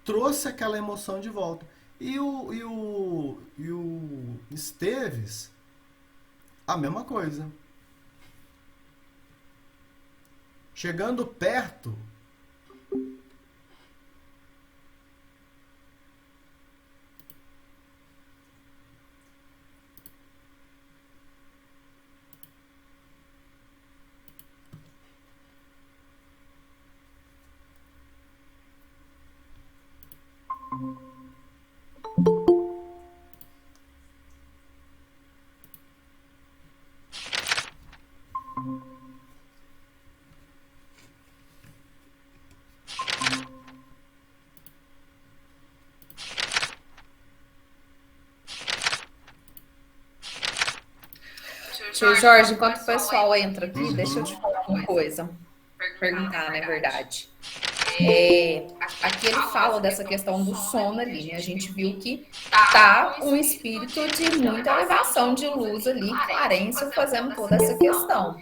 trouxe aquela emoção de volta. E o Esteves, a mesma coisa. Chegando perto, Tio Jorge, enquanto o pessoal entra aqui, deixa eu te falar uma coisa. Perguntar, na verdade. Aqui ele fala dessa questão do sono ali, né? A gente viu que tá um espírito de muita elevação de luz ali, Clarencio fazendo toda essa questão.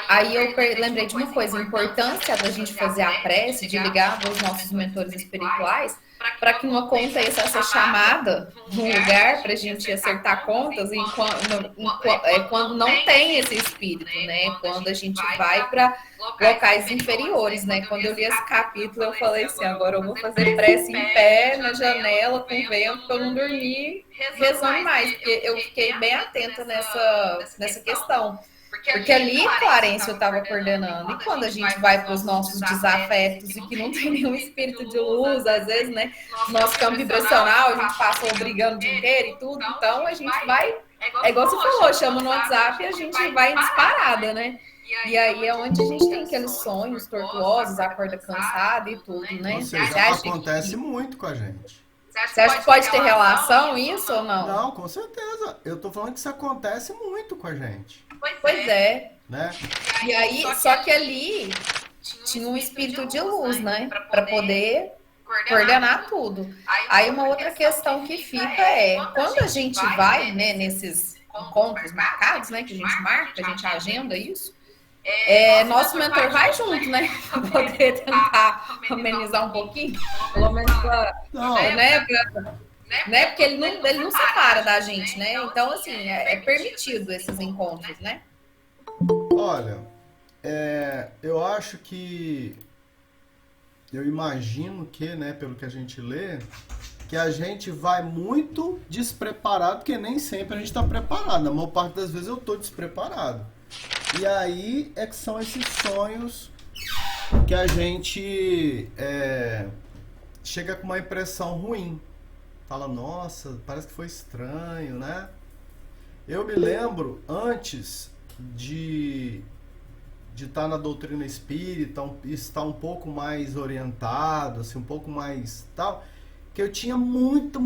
Aí eu lembrei de uma coisa, a importância da gente fazer a prece, de ligar aos nossos mentores espirituais, para que não aconteça essa chamada no lugar para a gente acertar contas quando não tem esse espírito, né? Quando a gente vai para locais inferiores, né? Quando eu li esse capítulo, eu falei assim, agora eu vou fazer prece em pé, na janela, com vento, para eu não dormir rezando mais, porque eu fiquei bem atenta nessa questão. Porque ali Clarencio estava coordenando. E quando a gente vai para os nossos desafetos e que não tem nenhum espírito de luz, às vezes, né? Nosso campo vibracional, a gente passa brigando o dia inteiro e tudo. Então a gente vai, é igual você falou, chama no WhatsApp e a gente vai em disparada, né? E aí é onde a gente tem aqueles sonhos tortuosos, acorda cansada e tudo, né? Ou seja, acontece muito com a gente. Você acha que pode ter relação isso ou não? Não, com certeza. Eu tô falando que isso acontece muito com a gente. Pois é. Né? E aí, só que ali tinha um espírito de luz, né? Para poder coordenar tudo. Aí uma outra questão que fica quando a gente vai, né, nesses encontros marcados, né? Que a gente marca, a gente agenda isso. Nosso mentor vai junto, né? Para poder tentar amenizar um pouquinho. Pelo menos né? Porque ele não separa da gente, né? Então, assim, é permitido esses encontros, né? Olha, eu acho que eu imagino que, né, pelo que a gente lê, que a gente vai muito despreparado, porque nem sempre a gente está preparado. Na maior parte das vezes eu estou despreparado. E aí é que são esses sonhos que a gente chega com uma impressão ruim. Fala, nossa, parece que foi estranho, né? Eu me lembro, antes de estar na doutrina espírita, estar um pouco mais orientado, assim, um pouco mais tal, que eu tinha muito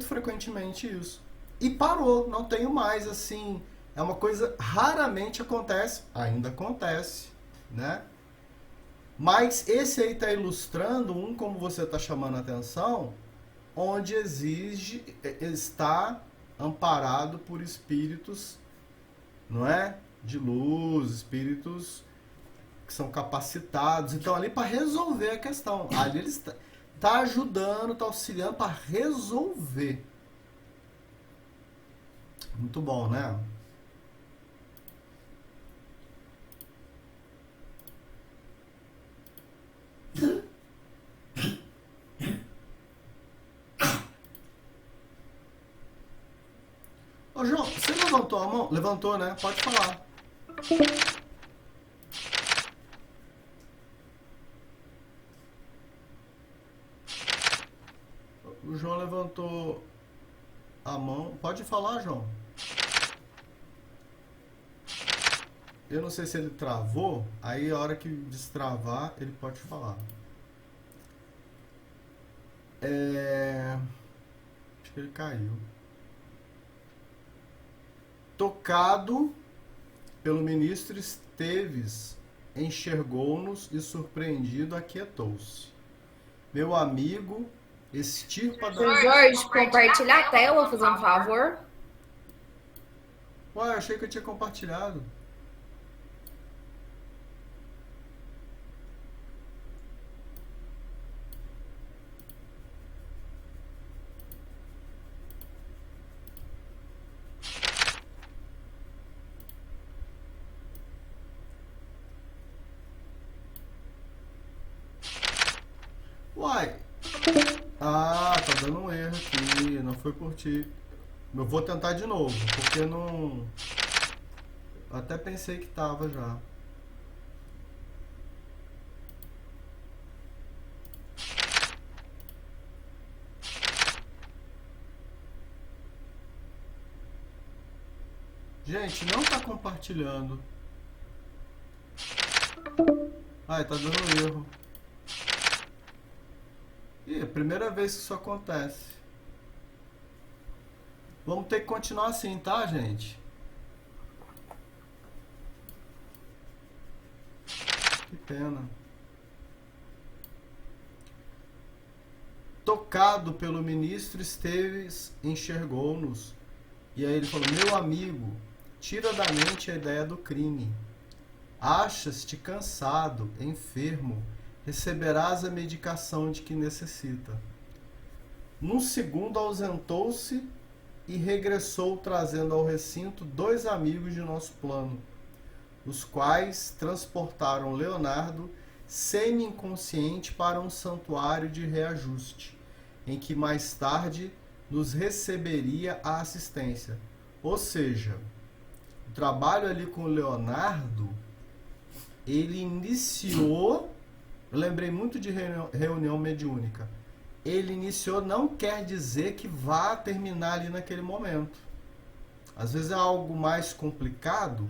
frequentemente isso. E parou, não tenho mais, assim, é uma coisa raramente acontece, ainda acontece, né? Mas esse aí está ilustrando como você está chamando a atenção, onde está amparado por espíritos, não é? De luz, espíritos que são capacitados. Então, ali para resolver a questão. Ali ele está ajudando, está auxiliando para resolver. Muito bom, né? Ô, João, você levantou a mão? Levantou, né? Pode falar. O João levantou a mão. Pode falar, João. Eu não sei se ele travou. Aí, a hora que destravar, ele pode falar. Acho que ele caiu. Tocado pelo ministro Esteves, enxergou-nos e surpreendido aquietou-se. Meu amigo, extirpa da... Jorge, compartilha a tela, fazer um favor. Ué, achei que eu tinha compartilhado. Uai. Ah, tá dando um erro aqui. Não foi por ti. Eu vou tentar de novo, porque não... Até pensei que tava já. Gente, não tá compartilhando. Ai, tá dando erro. Ih, é a primeira vez que isso acontece. Vamos ter que continuar assim, tá, gente? Que pena. Tocado pelo ministro Esteves, enxergou-nos. E aí ele falou, meu amigo, tira da mente a ideia do crime. Achas-te cansado, enfermo, receberás a medicação de que necessita. Num segundo ausentou-se e regressou trazendo ao recinto 2 amigos de nosso plano, os quais transportaram Leonardo semi-inconsciente para um santuário de reajuste, em que mais tarde nos receberia a assistência. Ou seja, o trabalho ali com o Leonardo, ele iniciou... Eu lembrei muito de reunião mediúnica. Ele iniciou, não quer dizer que vá terminar ali naquele momento. Às vezes é algo mais complicado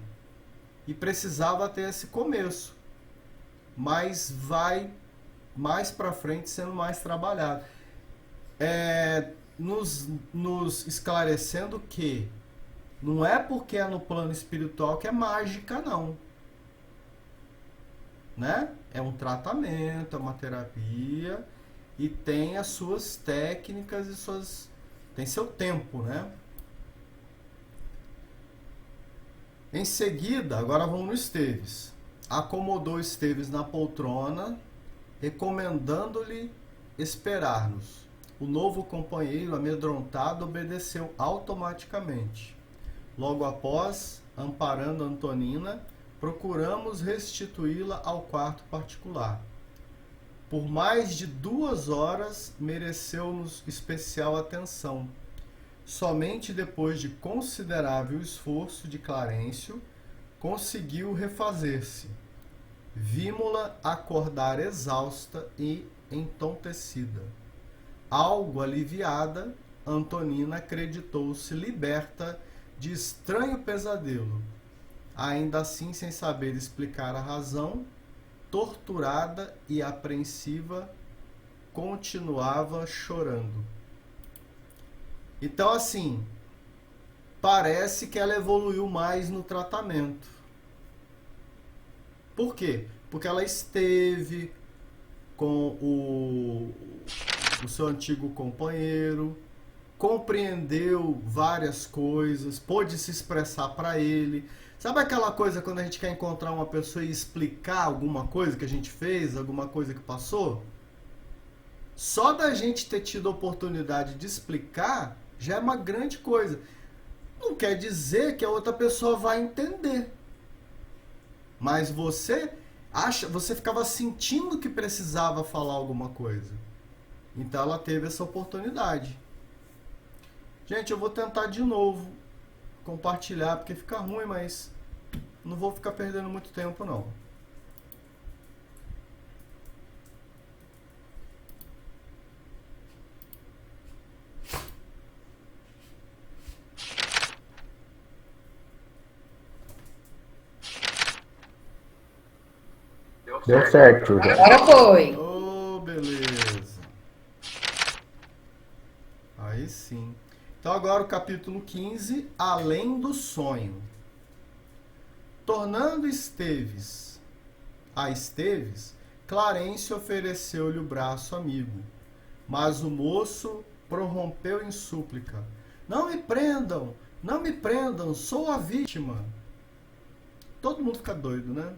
e precisava ter esse começo. Mas vai mais para frente sendo mais trabalhado. Nos esclarecendo que não é porque é no plano espiritual que é mágica, não. Né? É um tratamento, é uma terapia e tem as suas técnicas e tem seu tempo, né? Em seguida, agora vamos no Esteves. Acomodou Esteves na poltrona, recomendando-lhe esperar-nos. O novo companheiro, amedrontado, obedeceu automaticamente. Logo após, amparando Antonina, procuramos restituí-la ao quarto particular. por mais de 2 horas mereceu-nos especial atenção. Somente depois de considerável esforço de Clarencio, conseguiu refazer-se. Vimo-la acordar exausta e entontecida. Algo aliviada, Antonina acreditou-se liberta de estranho pesadelo. Ainda assim, sem saber explicar a razão, torturada e apreensiva, continuava chorando. Então, assim, parece que ela evoluiu mais no tratamento. Por quê? Porque ela esteve com o seu antigo companheiro, compreendeu várias coisas, pôde se expressar para ele. Sabe aquela coisa quando a gente quer encontrar uma pessoa e explicar alguma coisa que a gente fez, alguma coisa que passou? Só da gente ter tido a oportunidade de explicar já é uma grande coisa. Não quer dizer que a outra pessoa vai entender. Mas você ficava sentindo que precisava falar alguma coisa. Então ela teve essa oportunidade. Gente, eu vou tentar de novo compartilhar, porque fica ruim, mas não vou ficar perdendo muito tempo, não. Deu certo, já. Agora foi. Oh, beleza. Aí sim. Então agora o capítulo 15, além do sonho. Tornando a Esteves, Clarencio ofereceu-lhe o braço amigo, mas o moço prorrompeu em súplica. Não me prendam, sou a vítima. Todo mundo fica doido, né?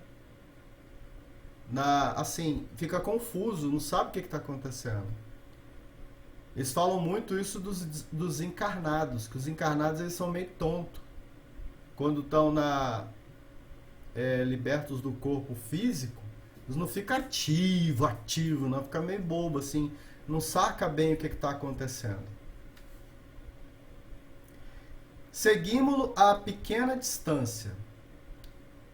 Assim, fica confuso, não sabe o que está acontecendo. Eles falam muito isso dos encarnados, que os encarnados eles são meio tontos. Quando estão libertos do corpo físico, eles não ficam ativo, não, fica meio bobo, assim, não saca bem o que está acontecendo. Seguimos-lo a pequena distância.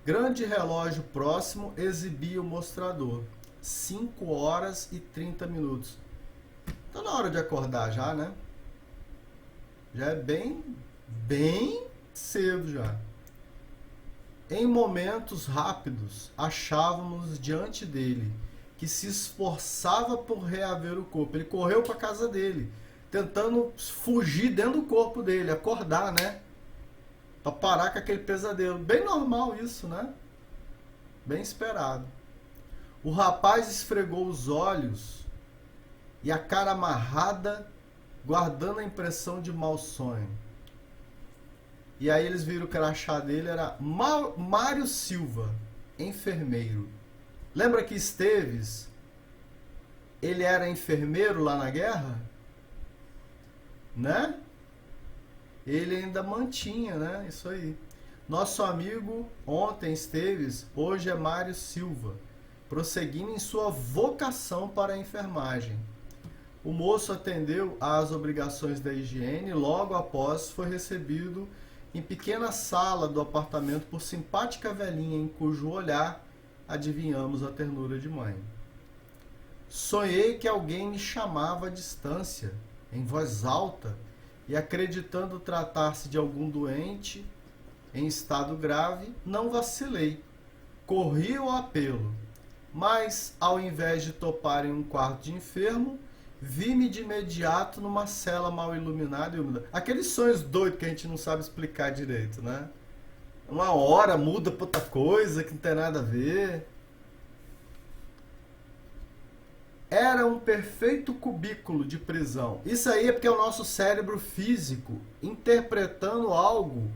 Grande relógio próximo exibia o mostrador. 5 horas e 30 minutos. Tá na hora de acordar já, né? Já é bem cedo já. Em momentos rápidos, achávamos diante dele, que se esforçava por reaver o corpo. Ele correu para casa dele, tentando fugir dentro do corpo dele, acordar, né? Para parar com aquele pesadelo. Bem normal isso, né? Bem esperado. O rapaz esfregou os olhos e a cara amarrada, guardando a impressão de mau sonho. E aí eles viram o crachá dele, era Mário Silva, enfermeiro. Lembra que Esteves, ele era enfermeiro lá na guerra? Né? Ele ainda mantinha, né? Isso aí. Nosso amigo, ontem Esteves, hoje é Mário Silva, prosseguindo em sua vocação para a enfermagem. O moço atendeu às obrigações da higiene e logo após foi recebido em pequena sala do apartamento por simpática velhinha em cujo olhar adivinhamos a ternura de mãe. Sonhei que alguém me chamava à distância, em voz alta, e acreditando tratar-se de algum doente em estado grave, não vacilei. Corri ao apelo, mas ao invés de topar em um quarto de enfermo, vi-me de imediato numa cela mal iluminada e úmida. Aqueles sonhos doidos que a gente não sabe explicar direito, né? Uma hora muda pra outra coisa que não tem nada a ver. Era um perfeito cubículo de prisão. Isso aí é porque é o nosso cérebro físico interpretando algo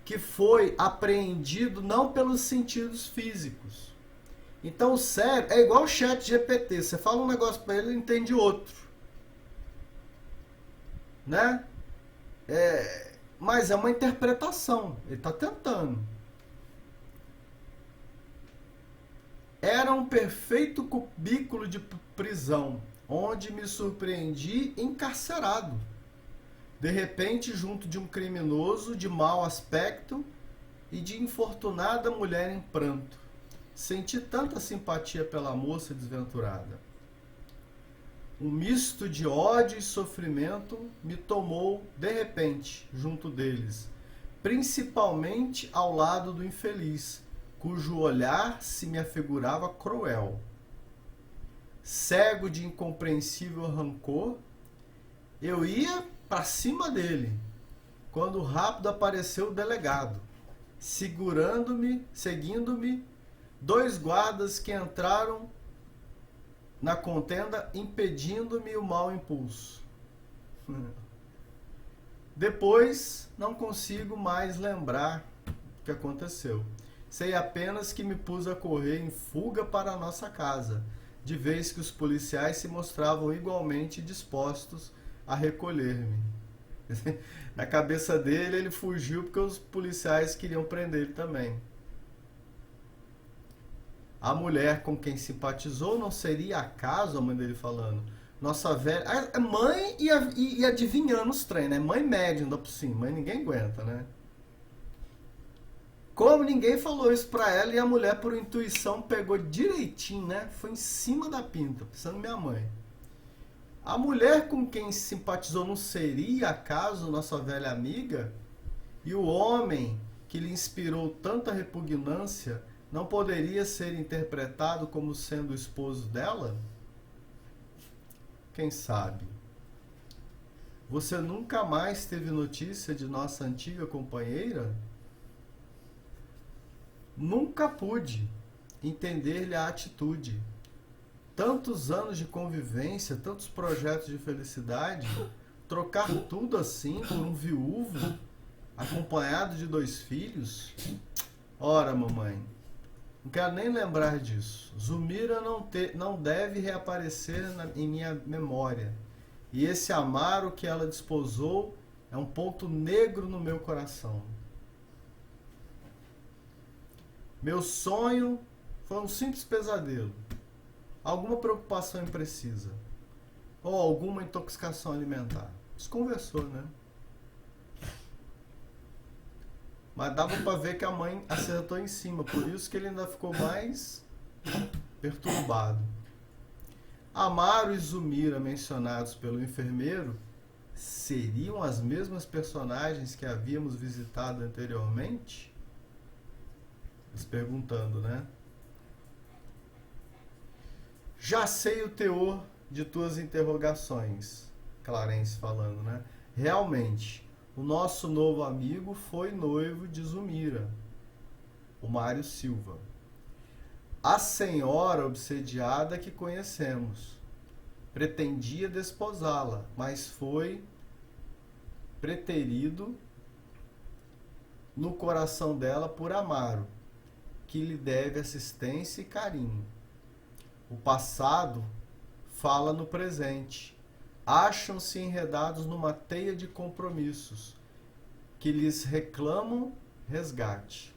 que foi apreendido não pelos sentidos físicos. Então o cérebro é igual o chat GPT. Você fala um negócio para ele, ele entende outro. Né? Mas é uma interpretação. Ele está tentando. Era um perfeito cubículo de prisão, onde me surpreendi encarcerado. De repente, junto de um criminoso de mau aspecto e de infortunada mulher em pranto. Senti tanta simpatia pela moça desventurada. Um misto de ódio e sofrimento me tomou de repente junto deles, principalmente ao lado do infeliz, cujo olhar se me afigurava cruel. Cego de incompreensível rancor, eu ia para cima dele, quando rápido apareceu o delegado, seguindo-me, 2 guardas que entraram na contenda, impedindo-me o mau impulso. Depois, não consigo mais lembrar o que aconteceu. Sei apenas que me pus a correr em fuga para a nossa casa, de vez que os policiais se mostravam igualmente dispostos a recolher-me. Na cabeça dele, ele fugiu porque os policiais queriam prender ele também. A mulher com quem simpatizou não seria acaso, a mãe dele falando, nossa velha... A mãe e adivinhando os trem, né? Mãe média, ainda por cima. Mãe ninguém aguenta, né? Como ninguém falou isso pra ela, e a mulher, por intuição, pegou direitinho, né? Foi em cima da pinta, pensando minha mãe. A mulher com quem simpatizou não seria acaso nossa velha amiga? E o homem que lhe inspirou tanta repugnância não poderia ser interpretado como sendo o esposo dela? Quem sabe? Você nunca mais teve notícia de nossa antiga companheira? Nunca pude entender-lhe a atitude. Tantos anos de convivência, tantos projetos de felicidade, trocar tudo assim por um viúvo, acompanhado de 2 filhos? Ora, mamãe, não quero nem lembrar disso. Zulmira não deve reaparecer em minha memória. E esse Amaro que ela desposou é um ponto negro no meu coração. Meu sonho foi um simples pesadelo. Alguma preocupação imprecisa. Ou alguma intoxicação alimentar. Desconversou, né? Mas dava para ver que a mãe acertou em cima. Por isso que ele ainda ficou mais perturbado. Amaro e Zulmira, mencionados pelo enfermeiro, seriam as mesmas personagens que havíamos visitado anteriormente? Eles perguntando, né? Já sei o teor de tuas interrogações, Clarence falando, né? Realmente, o nosso novo amigo foi noivo de Zulmira, o Mário Silva. A senhora obsediada que conhecemos pretendia desposá-la, mas foi preterido no coração dela por Amaro, que lhe deve assistência e carinho. O passado fala no presente. Acham-se enredados numa teia de compromissos que lhes reclamam resgate.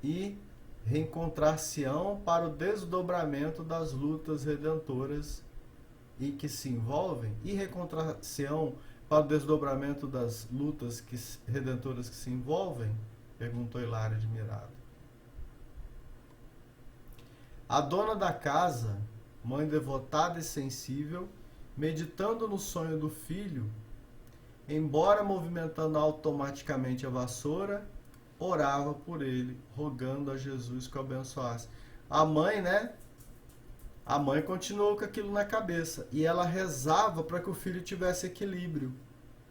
E reencontrar-se-ão para o desdobramento das lutas redentoras e que se envolvem, e reencontrar-se-ão para o desdobramento das lutas redentoras que se envolvem? Perguntou Hilário admirado. A dona da casa, mãe devotada e sensível, meditando no sonho do filho, embora movimentando automaticamente a vassoura, orava por ele, rogando a Jesus que o abençoasse. A mãe, né? A mãe continuou com aquilo na cabeça. E ela rezava para que o filho tivesse equilíbrio.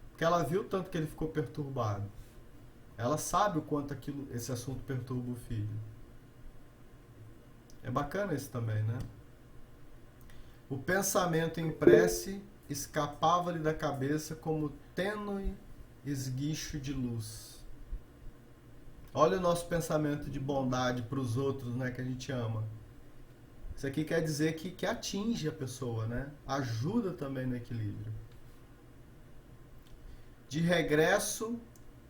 Porque ela viu tanto que ele ficou perturbado. Ela sabe o quanto esse assunto perturba o filho. É bacana isso também, né? O pensamento em prece escapava-lhe da cabeça como tênue esguicho de luz. Olha o nosso pensamento de bondade para os outros, né, que a gente ama. Isso aqui quer dizer que atinge a pessoa, né? Ajuda também no equilíbrio. De regresso,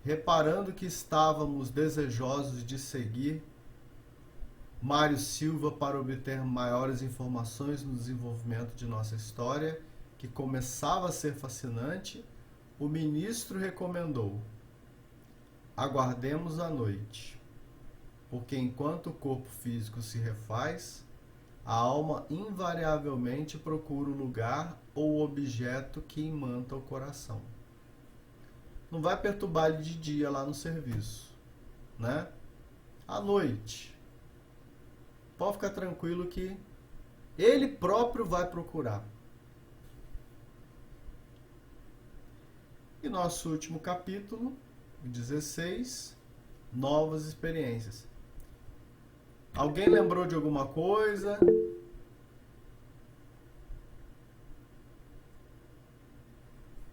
reparando que estávamos desejosos de seguir, Mário Silva para obter maiores informações no desenvolvimento de nossa história, que começava a ser fascinante, o ministro recomendou: aguardemos a noite, porque enquanto o corpo físico se refaz, a alma invariavelmente procura o lugar ou o objeto que imanta o coração. Não vai perturbar ele de dia lá no serviço, né? À noite, pode ficar tranquilo que ele próprio vai procurar. E nosso último capítulo, 16, novas experiências. Alguém lembrou de alguma coisa?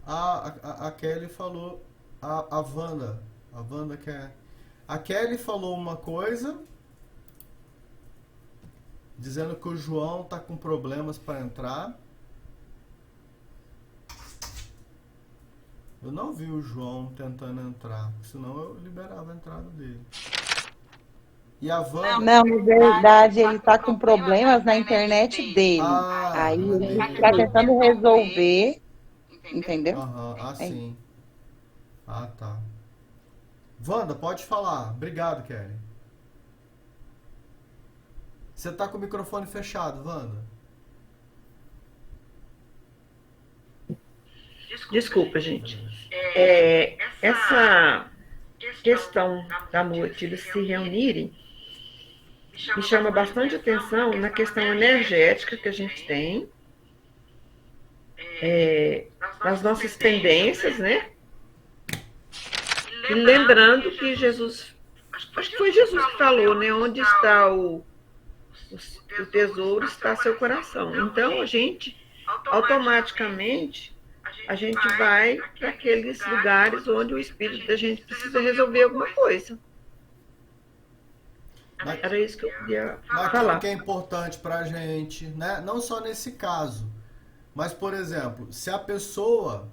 A Kelly falou, a Wanda quer. A Kelly falou uma coisa, dizendo que o João tá com problemas para entrar. Eu não vi o João tentando entrar, senão eu liberava a entrada dele. E a Wanda... Não, na verdade, ele está com problemas na internet dele. Aí ele está tentando resolver, entendeu? Sim. Ah, tá. Wanda, pode falar. Obrigado, Kelly. Você tá com o microfone fechado, Wanda. Desculpa, gente. Essa questão da noite, eles se reunirem, me chama bastante atenção na questão energética que a gente tem, nas nossas tendências, né? E lembrando que Jesus, acho que foi Jesus que falou, né? Onde está o tesouro, está seu coração. Então, a gente, automaticamente, a gente vai para aqueles lugares onde o espírito da gente precisa resolver alguma coisa. Era isso que eu queria falar. Que é importante para a gente, né? Não só nesse caso, mas, por exemplo, se a pessoa...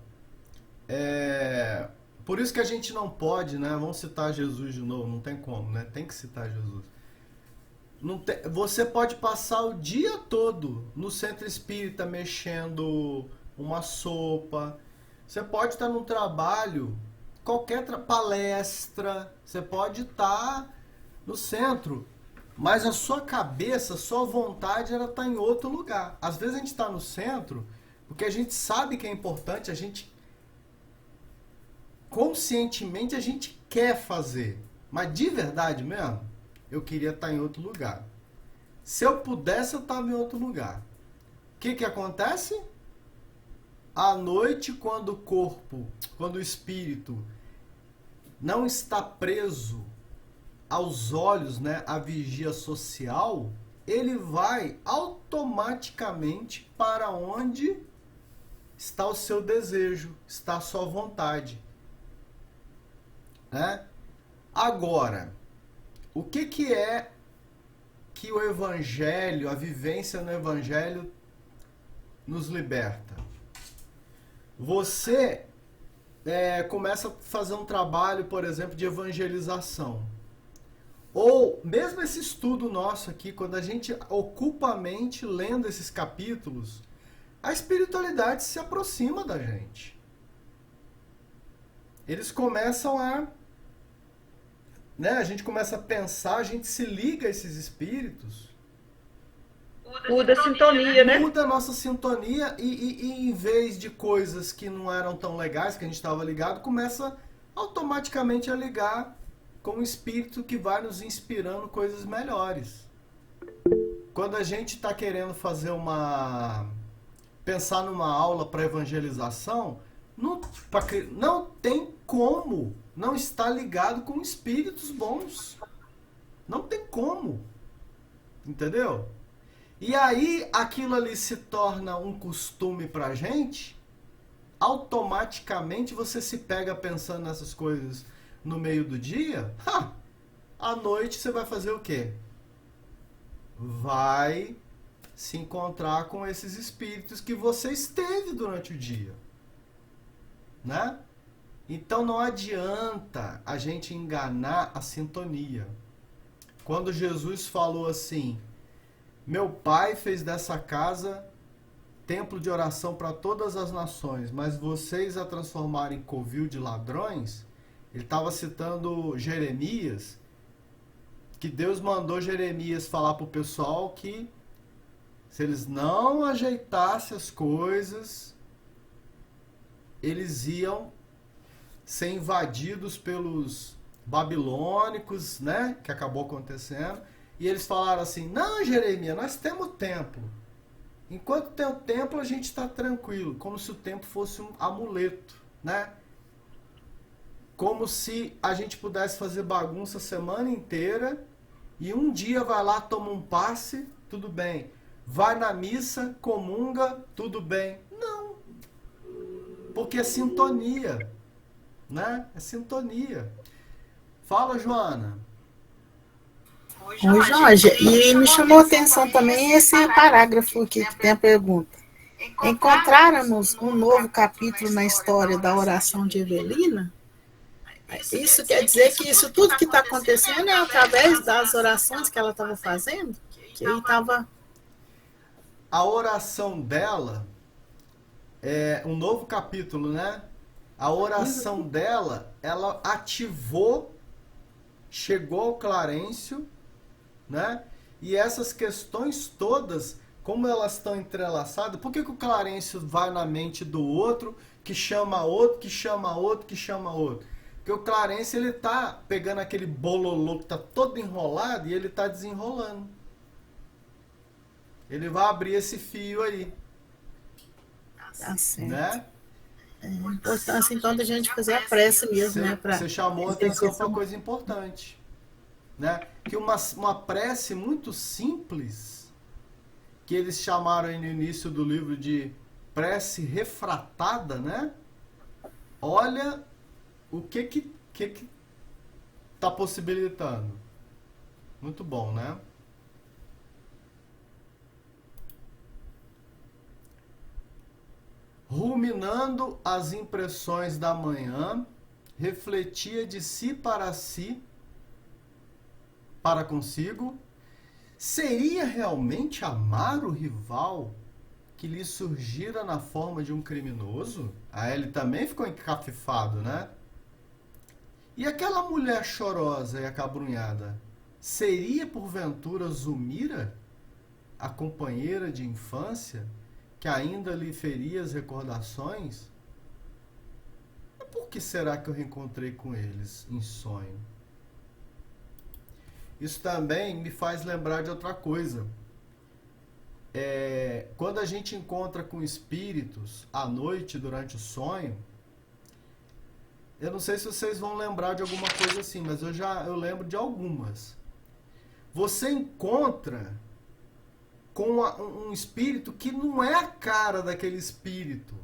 Por isso que a gente não pode, né? Vamos citar Jesus de novo, não tem como, né? Tem que citar Jesus. Você pode passar o dia todo no centro espírita mexendo uma sopa. Você pode estar num trabalho, qualquer palestra, você pode estar no centro, mas a sua cabeça, a sua vontade, ela está em outro lugar. Às vezes a gente está no centro porque a gente sabe que é importante, a gente conscientemente a gente quer fazer, mas de verdade mesmo, eu queria estar em outro lugar. Se eu pudesse, eu estava em outro lugar. O que acontece? À noite, quando o espírito não está preso aos olhos, né, à vigia social, ele vai automaticamente para onde está o seu desejo, está a sua vontade. Né? Agora, o que é que o Evangelho, a vivência no Evangelho nos liberta? Você começa a fazer um trabalho, por exemplo, de evangelização. Ou mesmo esse estudo nosso aqui, quando a gente ocupa a mente lendo esses capítulos, a espiritualidade se aproxima da gente. Eles começam a... Né, a gente começa a pensar, a gente se liga a esses espíritos. Muda a sintonia, né? Muda a nossa sintonia e em vez de coisas que não eram tão legais, que a gente estava ligado, começa automaticamente a ligar com o espírito que vai nos inspirando coisas melhores. Quando a gente está querendo fazer pensar numa aula para evangelização, não tem como não estar ligado com espíritos bons. Não tem como. Entendeu? E aí aquilo ali se torna um costume pra gente, automaticamente você se pega pensando nessas coisas no meio do dia, à noite você vai fazer o quê? Vai se encontrar com esses espíritos que você esteve durante o dia. Né? Então não adianta a gente enganar a sintonia. quando Jesus falou assim: meu pai fez dessa casa templo de oração para todas as nações, mas vocês a transformaram em covil de ladrões. Ele estava citando Jeremias, que Deus mandou Jeremias falar para o pessoal que se eles não ajeitassem as coisas, eles iam ser invadidos pelos babilônicos, né? Que acabou acontecendo. E eles falaram assim: não, Jeremias, nós temos templo. Enquanto tem o templo, a gente está tranquilo. Como se o templo fosse um amuleto, né? Como se a gente pudesse fazer bagunça a semana inteira e um dia vai lá, toma um passe, tudo bem. Vai na missa, comunga, tudo bem. Não. Porque é sintonia, né? É sintonia. Fala, Joana. Oi, Jorge. E me chamou a atenção também esse parágrafo aqui que tem a pergunta. Encontráramos um novo capítulo na história da oração de Evelina? Isso quer dizer que isso tudo que está acontecendo é através das orações que ela estava fazendo? Que aí estava... A oração dela é um novo capítulo, né? A oração dela, ela ativou, chegou ao Clarencio, né? E essas questões todas, como elas estão entrelaçadas, por que o Clarencio vai na mente do outro, que chama outro, que chama outro, que chama outro? Porque o Clarencio, ele tá pegando aquele bololô que tá todo enrolado e ele tá desenrolando. Ele vai abrir esse fio aí. Tá certo. Né? É importância, então, da gente fazer a prece mesmo, né? Você chamou a atenção para uma coisa importante. Né? Que uma prece muito simples, que eles chamaram aí no início do livro de prece refratada, né? Olha o que tá possibilitando. Muito bom, né? Ruminando as impressões da manhã, refletia de si, para consigo, seria realmente amar o rival que lhe surgira na forma de um criminoso? Aí ele também ficou encafifado, né? E aquela mulher chorosa e acabrunhada, seria porventura Zulmira, a companheira de infância, que ainda lhe feria as recordações? E por que será que eu reencontrei com eles em sonho? Isso também me faz lembrar de outra coisa. Quando a gente encontra com espíritos à noite, durante o sonho, eu não sei se vocês vão lembrar de alguma coisa assim, mas eu lembro de algumas. Você encontra com um espírito que não é a cara daquele espírito,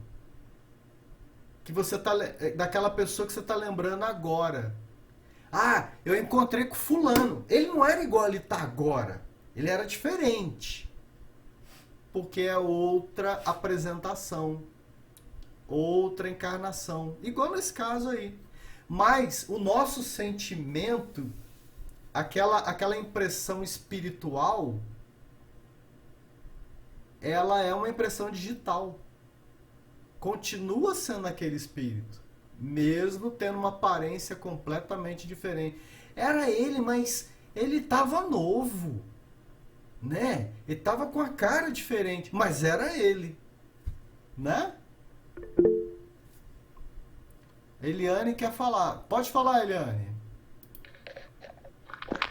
que você tá, daquela pessoa que você está lembrando agora. Ah, eu encontrei com fulano. Ele não era igual ele está agora. Ele era diferente. Porque é outra apresentação. Outra encarnação. Igual nesse caso aí. Mas o nosso sentimento, aquela impressão espiritual, ela é uma impressão digital. Continua sendo aquele espírito, mesmo tendo uma aparência completamente diferente. Era ele, mas ele estava novo, né? Ele estava com a cara diferente, mas era ele, né? Eliane quer falar. Pode falar, Eliane.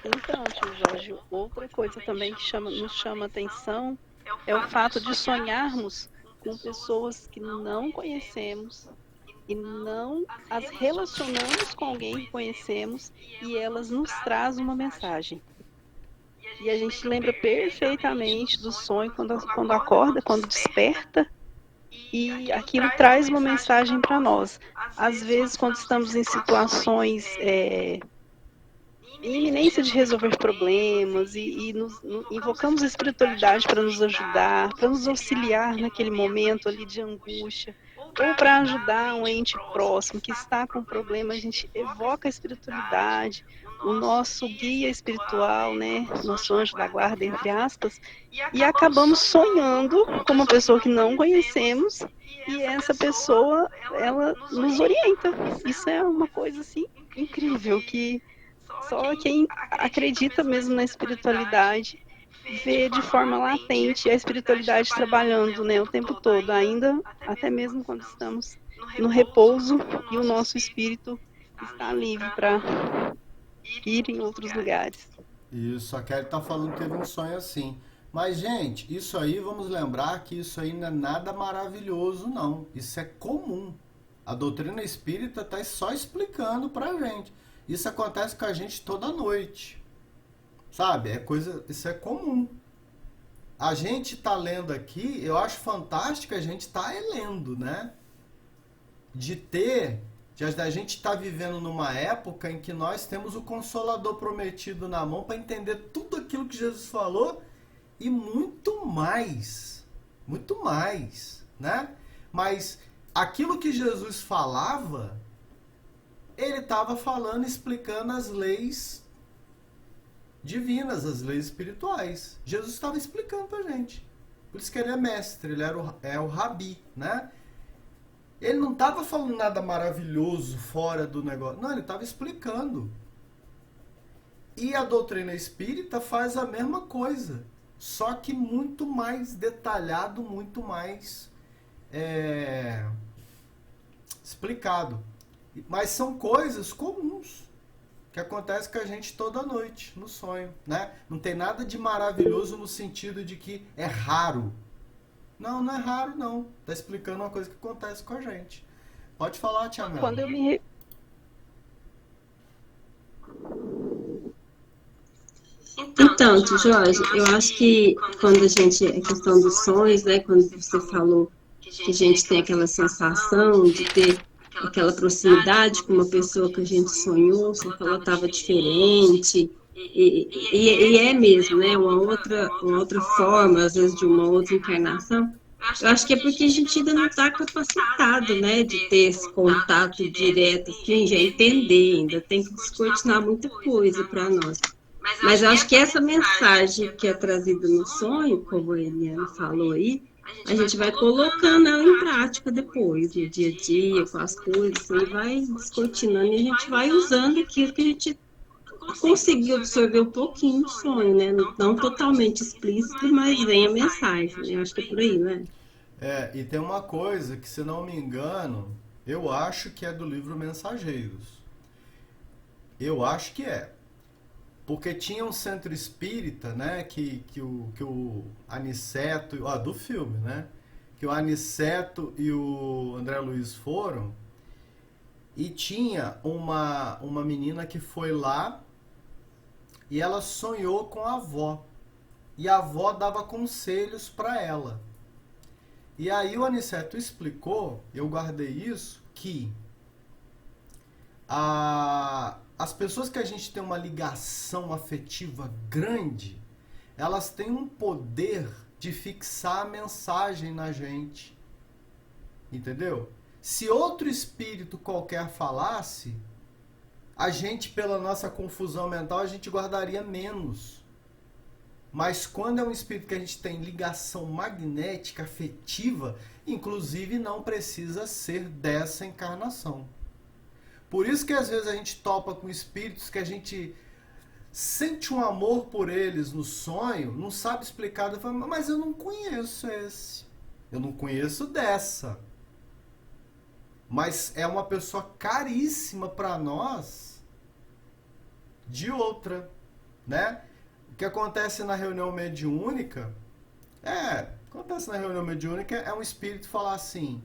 Então, tio Jorge, outra coisa também que nos chama atenção é o fato de sonharmos com pessoas que não conhecemos e não as relacionamos com alguém que conhecemos e elas nos trazem uma mensagem. E a gente lembra perfeitamente do sonho quando acorda, quando desperta, e aquilo traz uma mensagem para nós. Às vezes, quando estamos em situações em iminência de resolver problemas e invocamos a espiritualidade para nos ajudar, para nos auxiliar naquele momento ali de angústia, ou para ajudar um ente próximo que está com problema, a gente evoca a espiritualidade, o nosso guia espiritual, né, nosso anjo da guarda, entre aspas, e acabamos sonhando com uma pessoa que não conhecemos, e essa pessoa, ela nos orienta. Isso é uma coisa, assim, incrível, que só quem acredita mesmo na espiritualidade vê de forma latente a espiritualidade trabalhando, né, o tempo todo, ainda até mesmo quando estamos no repouso e o nosso espírito está livre para ir em outros lugares. Isso, a Kelly tá falando que teve um sonho assim. Mas, gente, isso aí, vamos lembrar que isso aí não é nada maravilhoso, não. Isso é comum. A doutrina espírita tá só explicando pra gente. Isso acontece com a gente toda noite. Sabe? Isso é comum. A gente tá lendo aqui, eu acho fantástico a gente tá lendo, né? Da gente estar vivendo numa época em que nós temos o Consolador prometido na mão para entender tudo aquilo que Jesus falou e muito mais, né? Mas aquilo que Jesus falava, ele estava falando, explicando as leis divinas, as leis espirituais. Jesus estava explicando para a gente. Por isso que ele é mestre, ele é o rabi, né? Ele não estava falando nada maravilhoso fora do negócio. Não, ele estava explicando. E a doutrina espírita faz a mesma coisa. Só que muito mais detalhado, muito mais explicado. Mas são coisas comuns que acontecem com a gente toda noite, no sonho, né? Não tem nada de maravilhoso no sentido de que é raro. Não, não é raro, não. Tá explicando uma coisa que acontece com a gente. Pode falar, Tia Mel. Quando eu me... Então, tio Jorge, eu acho que quando a gente... A questão dos sonhos, né? Quando você falou que a gente tem aquela sensação de ter aquela proximidade com uma pessoa que a gente sonhou, só que ela estava diferente... E é mesmo, né? Uma outra forma, às vezes de uma outra encarnação. Eu acho que é porque a gente ainda não está capacitado, né? De ter esse contato direto, assim, já entender, ainda tem que descortinar muita coisa para nós. Mas eu acho que essa mensagem que é trazida no sonho, como a Eliana falou aí, a gente vai colocando ela em prática depois, no dia a dia, com as coisas, e vai descortinando e a gente vai usando aquilo que a gente conseguir absorver um pouquinho do sonho, né? Não totalmente explícito, mas vem a mensagem. Eu acho que é por aí, né? E tem uma coisa que, se não me engano, eu acho que é do livro Mensageiros. Eu acho que é. Porque tinha um centro espírita, né? Que o Aniceto... do filme, né? Que o Aniceto e o André Luiz foram. E tinha uma menina que foi lá e ela sonhou com a avó. E a avó dava conselhos para ela. E aí o Aniceto explicou, eu guardei isso, que as pessoas que a gente tem uma ligação afetiva grande, elas têm um poder de fixar a mensagem na gente. Entendeu? Se outro espírito qualquer falasse, a gente, pela nossa confusão mental, a gente guardaria menos. Mas quando é um espírito que a gente tem ligação magnética, afetiva, inclusive não precisa ser dessa encarnação. Por isso que às vezes a gente topa com espíritos que a gente sente um amor por eles no sonho, não sabe explicar, mas eu não conheço esse, eu não conheço dessa. Mas é uma pessoa caríssima para nós de outra, né? O que acontece na reunião mediúnica é um espírito falar assim,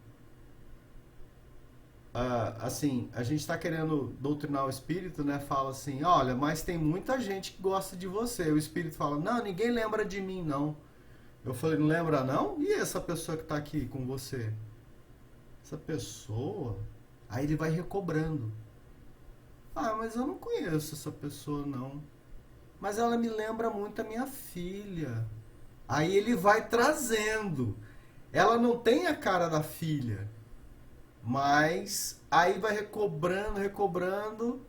a gente está querendo doutrinar o espírito, né? Fala assim, olha, mas tem muita gente que gosta de você. O espírito fala, não, ninguém lembra de mim, não. Eu falei, não lembra, não? E essa pessoa que está aqui com você? Essa pessoa... Aí ele vai recobrando. Mas eu não conheço essa pessoa, não. Mas ela me lembra muito a minha filha. Aí ele vai trazendo. Ela não tem a cara da filha. Mas aí vai recobrando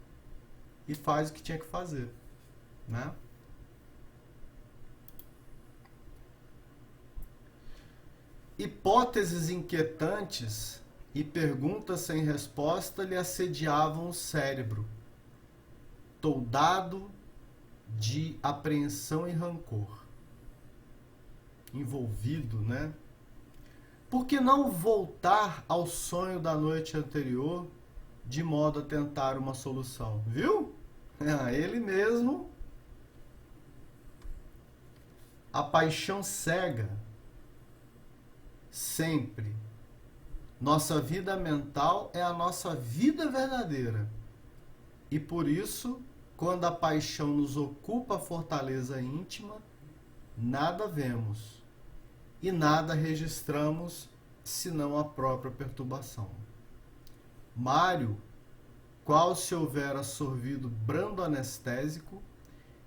e faz o que tinha que fazer, né? Hipóteses inquietantes e perguntas sem resposta lhe assediavam o cérebro, toldado de apreensão e rancor. Envolvido, né? Por que não voltar ao sonho da noite anterior, de modo a tentar uma solução? Viu? Ele mesmo. A paixão cega. Sempre. Nossa vida mental é a nossa vida verdadeira. E por isso, quando a paixão nos ocupa a fortaleza íntima, nada vemos e nada registramos senão a própria perturbação. Mário, qual se houvera sorvido brando anestésico,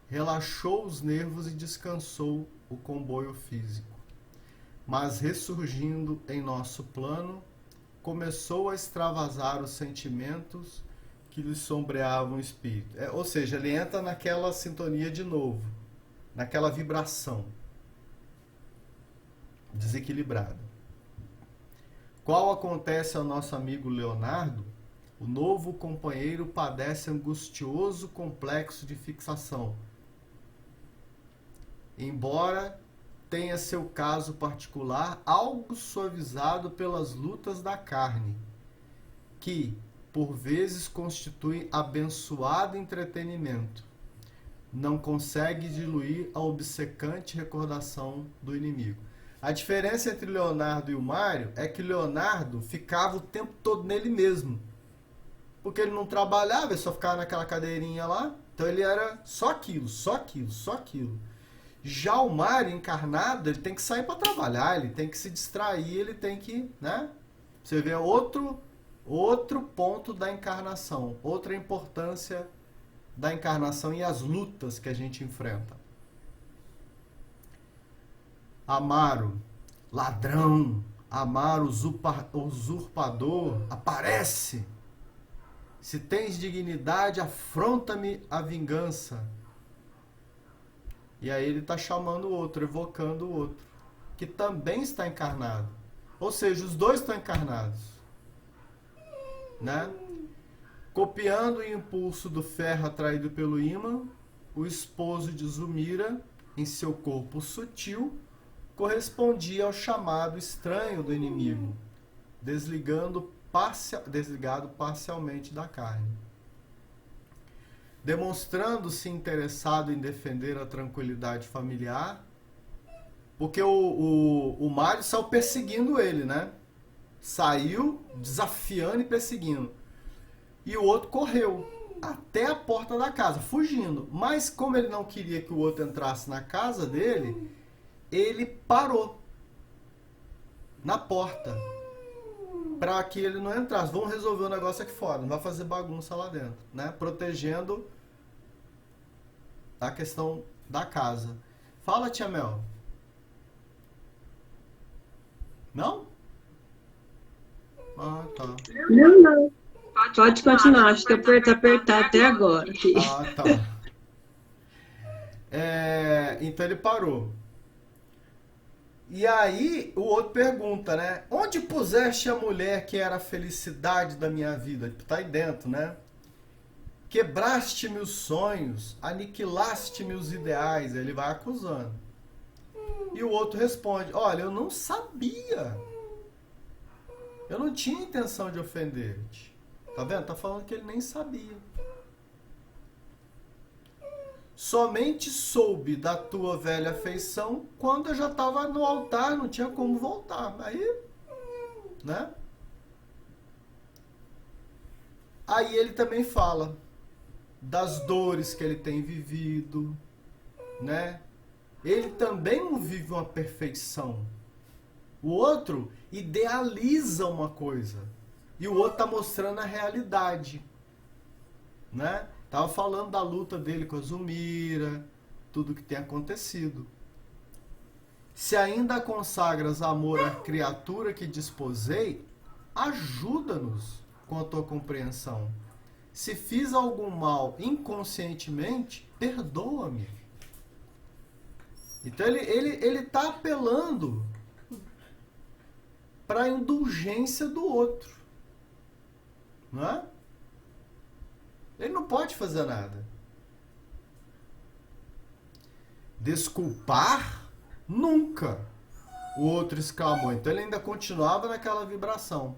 relaxou os nervos e descansou o comboio físico. Mas ressurgindo em nosso plano, começou a extravasar os sentimentos que lhe sombreavam o espírito. Ou seja, ele entra naquela sintonia de novo, naquela vibração desequilibrada. Qual acontece ao nosso amigo Leonardo, o novo companheiro padece angustioso complexo de fixação. Embora tenha seu caso particular algo suavizado pelas lutas da carne, que, por vezes, constituem abençoado entretenimento, não consegue diluir a obcecante recordação do inimigo. A diferença entre Leonardo e o Mário é que Leonardo ficava o tempo todo nele mesmo, porque ele não trabalhava, ele só ficava naquela cadeirinha lá, então ele era só aquilo, só aquilo, só aquilo. Já o Mário encarnado, ele tem que sair para trabalhar, ele tem que se distrair, ele tem que, né? Você vê outro ponto da encarnação, outra importância da encarnação e as lutas que a gente enfrenta. Amaro, ladrão, Amaro, usurpador, aparece. Se tens dignidade, afronta-me a vingança. E aí ele está chamando o outro, evocando o outro, que também está encarnado. Ou seja, os dois estão encarnados, né? Copiando o impulso do ferro atraído pelo ímã, o esposo de Zumira, em seu corpo sutil, correspondia ao chamado estranho do inimigo, desligado parcialmente da carne. Demonstrando-se interessado em defender a tranquilidade familiar, porque o Mário saiu perseguindo ele, né? Saiu desafiando e perseguindo. E o outro correu até a porta da casa, fugindo. Mas como ele não queria que o outro entrasse na casa dele, ele parou na porta para que ele não entrasse. Vamos resolver o negócio aqui fora, não vai fazer bagunça lá dentro, né? Protegendo a questão da casa. Fala, tia Mel. Não? Ah, tá. Não. Pode continuar, acho que eu apertar até agora. Ah, tá. Então ele parou. E aí o outro pergunta, né? Onde puseste a mulher que era a felicidade da minha vida? Tá aí dentro, né? Quebraste-me os sonhos, aniquilaste-me os ideais. Ele vai acusando. E o outro responde, olha, eu não sabia. Eu não tinha intenção de ofender-te. Tá vendo? Tá falando que ele nem sabia. Somente soube da tua velha afeição quando eu já estava no altar, não tinha como voltar. Aí, né? Aí ele também fala das dores que ele tem vivido, né? Ele também não vive uma perfeição. O outro idealiza uma coisa e o outro está mostrando a realidade, né? Tava falando da luta dele com a Zumira, tudo que tem acontecido. Se ainda consagras amor à criatura que desposei, ajuda-nos com a tua compreensão. Se fiz algum mal inconscientemente, perdoa-me. Então ele está apelando para a indulgência do outro. Não é? Ele não pode fazer nada. Desculpar? Nunca! O outro exclamou. Então ele ainda continuava naquela vibração.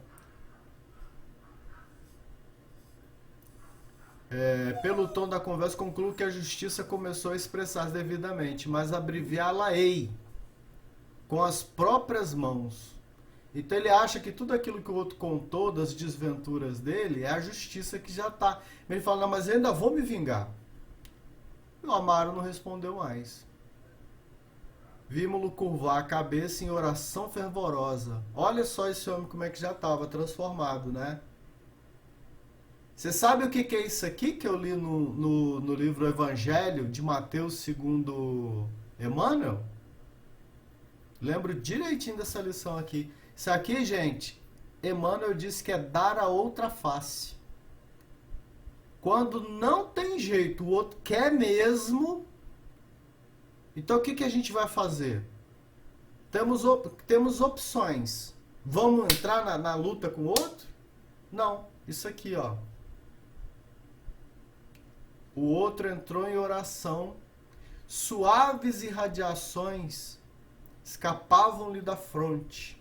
Pelo tom da conversa, concluo que a justiça começou a expressar devidamente, mas abreviá-la-ei com as próprias mãos. Então ele acha que tudo aquilo que o outro contou das desventuras dele é a justiça que já está. Ele fala, não, mas eu ainda vou me vingar. E o Amaro não respondeu mais. Vimos-lo curvar a cabeça em oração fervorosa. Olha só esse homem como é que já estava transformado, né? Você sabe o que é isso aqui que eu li no livro Evangelho de Mateus segundo Emmanuel? Lembro direitinho dessa lição aqui. Isso aqui, gente, Emmanuel disse que é dar a outra face. Quando não tem jeito, o outro quer mesmo. Então o que a gente vai fazer? Temos opções. Vamos entrar na luta com o outro? Não. Isso aqui, ó. O outro entrou em oração. Suaves irradiações escapavam-lhe da fronte.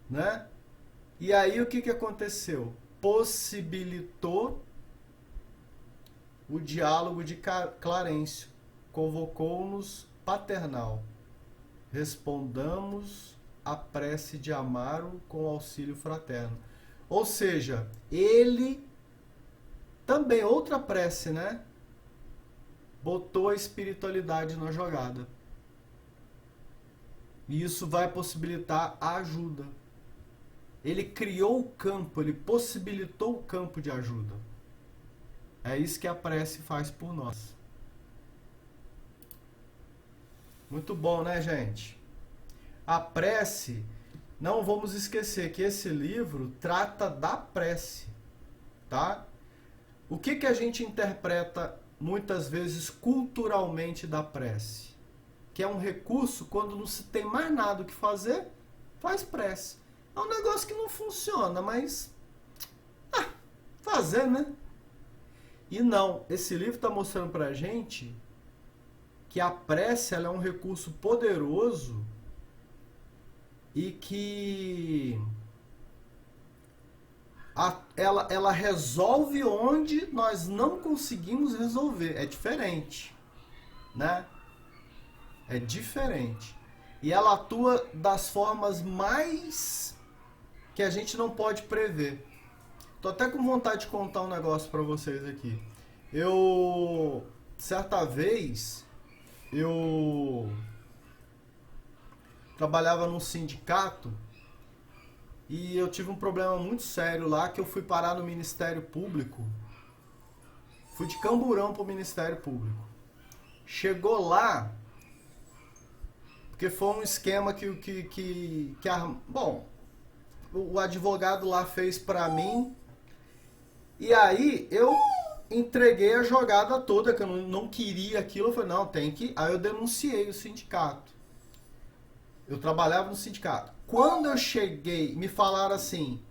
Né? E aí o que aconteceu? Possibilitou o diálogo de Clarencio. Convocou-nos paternal. Respondamos a prece de Amaro com auxílio fraterno. Ou seja, ele também, outra prece, né? Botou a espiritualidade na jogada. E isso vai possibilitar a ajuda. Ele criou o campo, ele possibilitou o campo de ajuda. É isso que a prece faz por nós. Muito bom, né, gente? A prece, não vamos esquecer que esse livro trata da prece, tá? O que a gente interpreta muitas vezes culturalmente da prece? Que é um recurso quando não se tem mais nada o que fazer, faz prece. É um negócio que não funciona, mas fazer, né? E não, esse livro está mostrando pra gente que a prece ela é um recurso poderoso e que ela resolve onde nós não conseguimos resolver. É diferente, né? É diferente. E ela atua das formas mais que a gente não pode prever. Tô até com vontade de contar um negócio para vocês aqui. Certa vez, eu trabalhava num sindicato e eu tive um problema muito sério lá que eu fui parar no Ministério Público. Fui de Camburão pro Ministério Público. Chegou lá, porque foi um esquema bom, o advogado lá fez pra mim. E aí eu entreguei a jogada toda, que eu não queria aquilo. Eu falei, não, tem que... Aí eu denunciei o sindicato. Eu trabalhava no sindicato. Quando eu cheguei, me falaram assim,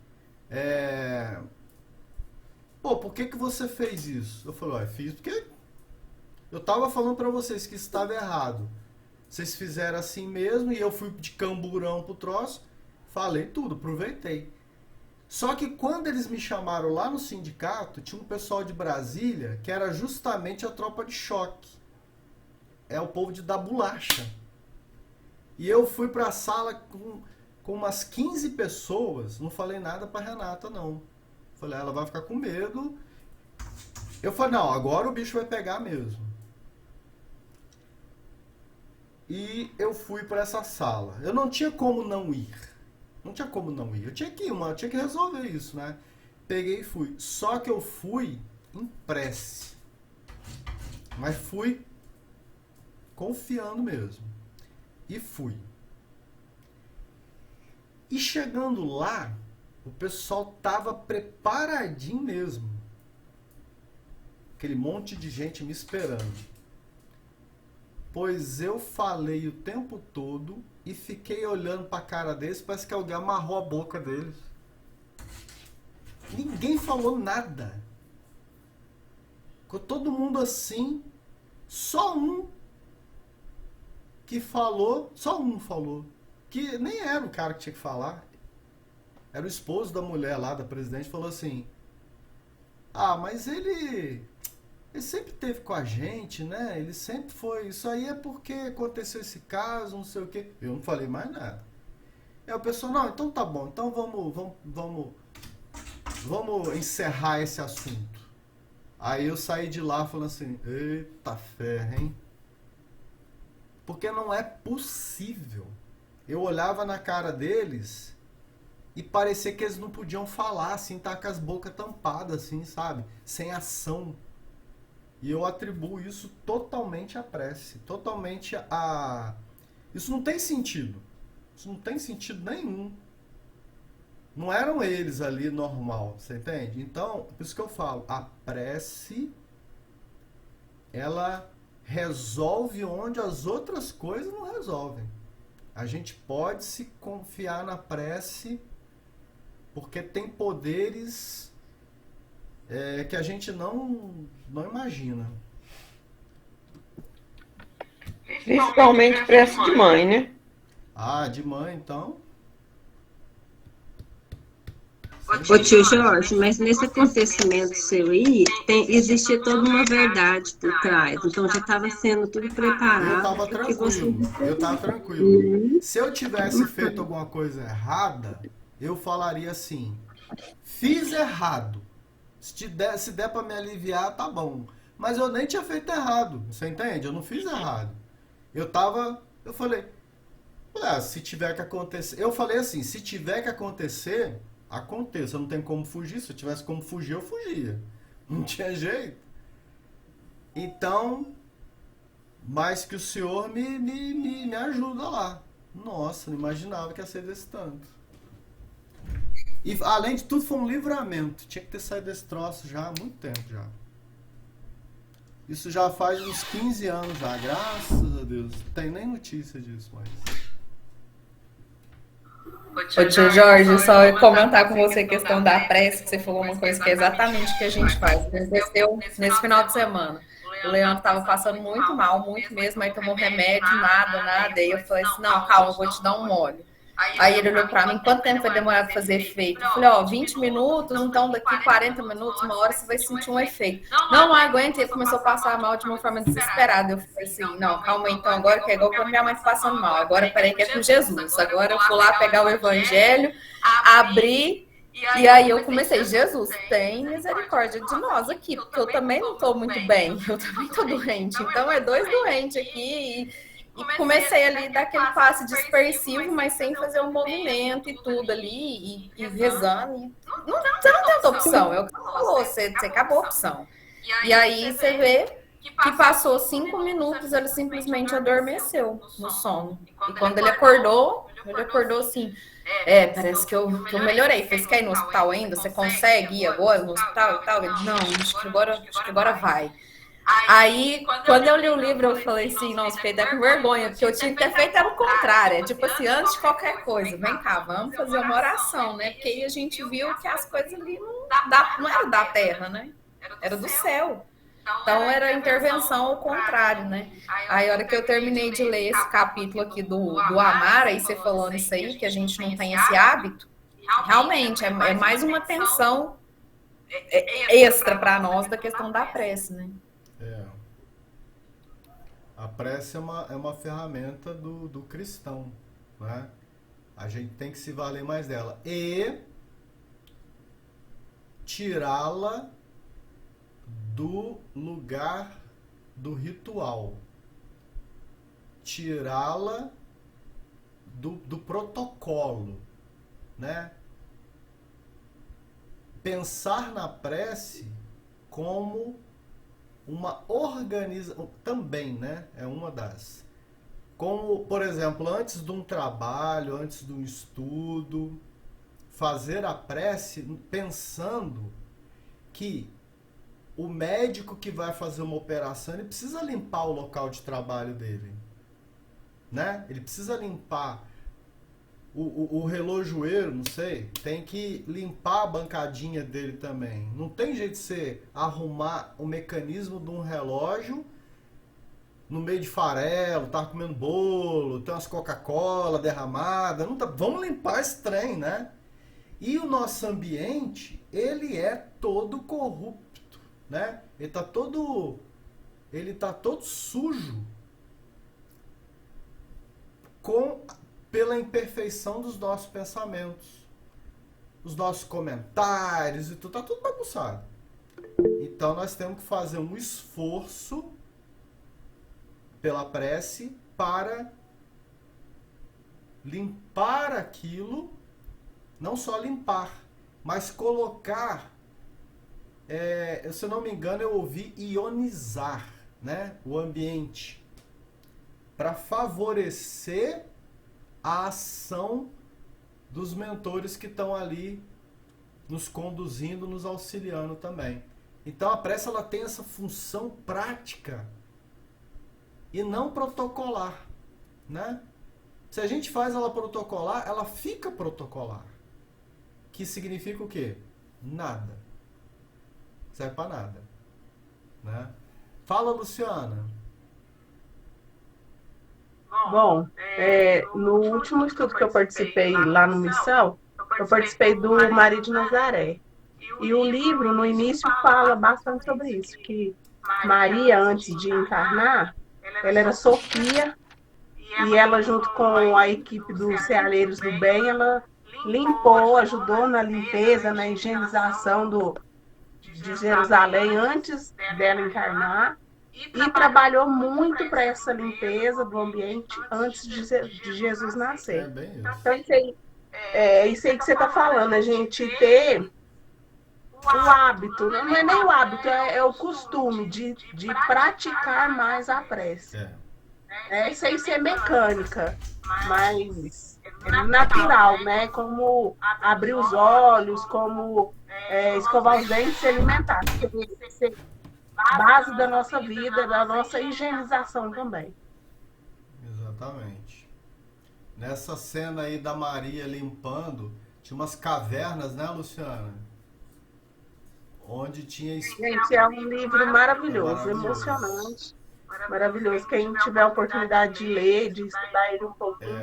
pô, por que você fez isso? Eu falei, fiz porque eu tava falando pra vocês que isso estava errado. Vocês fizeram assim mesmo, e eu fui de Camburão pro troço, falei tudo, aproveitei. Só que quando eles me chamaram lá no sindicato, tinha um pessoal de Brasília que era justamente a tropa de choque. É o povo de dar bolacha. E eu fui pra sala com umas 15 pessoas, não falei nada pra Renata, não. Falei, ela vai ficar com medo. Eu falei, não, agora o bicho vai pegar mesmo. E eu fui pra essa sala. Eu não tinha como não ir. Não tinha como não ir. Eu tinha que ir, mano. Eu tinha que resolver isso, né? Peguei e fui. Só que eu fui em prece. Mas fui confiando mesmo. E fui. E chegando lá, O pessoal tava preparadinho mesmo. Aquele monte de gente me esperando. Pois eu falei o tempo todo e fiquei olhando pra cara deles, parece que alguém amarrou a boca deles. Ninguém falou nada. Ficou todo mundo assim, só um que falou, só um falou, que nem era o cara que tinha que falar. Era o esposo da mulher lá, da presidente, falou assim: ah, mas ele sempre esteve com a gente, né? Ele sempre foi. Isso aí é porque aconteceu esse caso, não sei o quê. Eu não falei mais nada. Aí o pessoal, não, então tá bom, então vamos encerrar esse assunto. Aí eu saí de lá falando assim: eita ferro, hein? Porque não é possível. Eu olhava na cara deles e parecia que eles não podiam falar, assim, tá com as bocas tampadas, assim, sabe? Sem ação. E eu atribuo isso totalmente à prece, totalmente a... Isso não tem sentido. Isso não tem sentido nenhum. Não eram eles ali normal, você entende? Então, por isso que eu falo, a prece, ela resolve onde as outras coisas não resolvem. A gente pode se confiar na prece porque tem poderes que a gente não imagina. Principalmente prece de mãe, né? Ah, de mãe, então. Ô tio Jorge, mas nesse acontecimento seu aí, existia toda uma verdade por trás. Então já estava sendo tudo preparado. Eu tava tranquilo. Se eu tivesse feito alguma coisa errada, eu falaria assim: fiz errado. Se der pra me aliviar, tá bom. Mas eu nem tinha feito errado. Você entende? Eu não fiz errado. Eu falei, se tiver que acontecer. Eu falei assim: se tiver que acontecer, aconteça. Não tem como fugir. Se eu tivesse como fugir, eu fugia. Não tinha jeito. Então, mas que o senhor me ajuda lá. Nossa, não imaginava que ia ser desse tanto. E além de tudo, foi um livramento. Tinha que ter saído desse troço já há muito tempo já. Isso já faz uns 15 anos já, graças a Deus. Não tem nem notícia disso mais. Ô tio Jorge, só ia comentar com você a questão da prece, que você falou uma coisa que é exatamente o que a gente faz. Aconteceu nesse final de semana. O Leandro estava passando muito mal, muito mesmo, aí tomou remédio, nada. Aí eu falei assim: não, calma, eu vou te dar um mole. Aí ele olhou pra mim: quanto tempo vai demorar pra fazer efeito? Eu falei: 20 minutos, então daqui 40 minutos, uma hora você vai sentir um efeito. Não aguenta. E ele começou a passar mal de uma forma desesperada. Eu falei assim: não, calma aí, então agora que é igual quando minha mãe tá passando mal. Agora peraí que é com Jesus. Agora eu fui lá pegar o evangelho, abri, e aí eu comecei: Jesus, tem misericórdia de nós aqui, porque eu também não tô muito bem, eu também tô doente. Então é 2 doentes aqui. E comecei ali daquele passe dispersivo, mas sem fazer um movimento e tudo ali, e rezando. Você não tem outra opção, é o que você falou, você acabou a opção. E aí você vê que passou 5 minutos, ele simplesmente adormeceu no sono. E quando ele acordou assim: parece que eu melhorei. Você quer ir no hospital ainda? Você consegue ir agora no hospital e tal? Ele: não, acho que agora vai. Aí, quando eu li o livro, eu falei assim: nossa, fiquei até com vergonha, porque eu tinha que ter feito o contrário. É tipo assim, antes de qualquer coisa, vem cá, vamos fazer uma oração, né? Porque aí a gente viu que as coisas ali não eram da terra, né? Era do céu. Então era intervenção ao contrário, né? Aí a hora que eu terminei de ler esse capítulo aqui do amar, aí você falou nisso aí, que a gente não tem esse hábito, realmente é mais uma atenção extra para nós da questão da prece, né? A prece é uma ferramenta do cristão, né? A gente tem que se valer mais dela e tirá-la do lugar do ritual, tirá-la do protocolo, né? Pensar na prece como uma organização também, né? É uma das. Como, por exemplo, antes de um trabalho, antes de um estudo, fazer a prece pensando que o médico que vai fazer uma operação, ele precisa limpar o local de trabalho dele, né? Ele precisa limpar o relojoeiro, não sei, tem que limpar a bancadinha dele também. Não tem jeito de você arrumar o mecanismo de um relógio no meio de farelo, tá comendo bolo, tem umas Coca-Cola derramadas, não tá... Vamos limpar esse trem, né? E o nosso ambiente, ele é todo corrupto, né? Ele tá todo sujo pela imperfeição dos nossos pensamentos, os nossos comentários e tudo, tá tudo bagunçado. Então nós temos que fazer um esforço pela prece para limpar aquilo, não só limpar, mas colocar, se eu não me engano, eu ouvi ionizar, né, o ambiente, para favorecer a ação dos mentores que estão ali nos conduzindo, nos auxiliando também. Então a prece, ela tem essa função prática e não protocolar, né? Se a gente faz ela protocolar, ela fica protocolar. Que significa o quê? Nada. Serve para nada, né? Fala, Luciana. Bom, no último estudo que eu participei lá no Missão, eu participei do Maria de Nazaré. E o livro, no início, fala bastante sobre isso, que Maria, antes de encarnar, ela era Sofia, e ela, junto com a equipe dos Ceareiros do Bem, ela limpou, ajudou na limpeza, na higienização de Jerusalém antes dela encarnar, e trabalhou muito para essa limpeza do ambiente antes de Jesus nascer. Então, isso aí que você está falando, a gente ter o hábito, não é nem o hábito, é o costume de praticar mais a prece. Isso aí ser mecânica, mas é natural, né? Como abrir os olhos, como escovar os dentes e se alimentar. Ser a base da nossa vida, da nossa higienização também. Exatamente. Nessa cena aí da Maria limpando, tinha umas cavernas, né, Luciana? Onde tinha... Gente, é um livro maravilhoso, emocionante, maravilhoso. Quem tiver a oportunidade de ler, de estudar ele um pouquinho,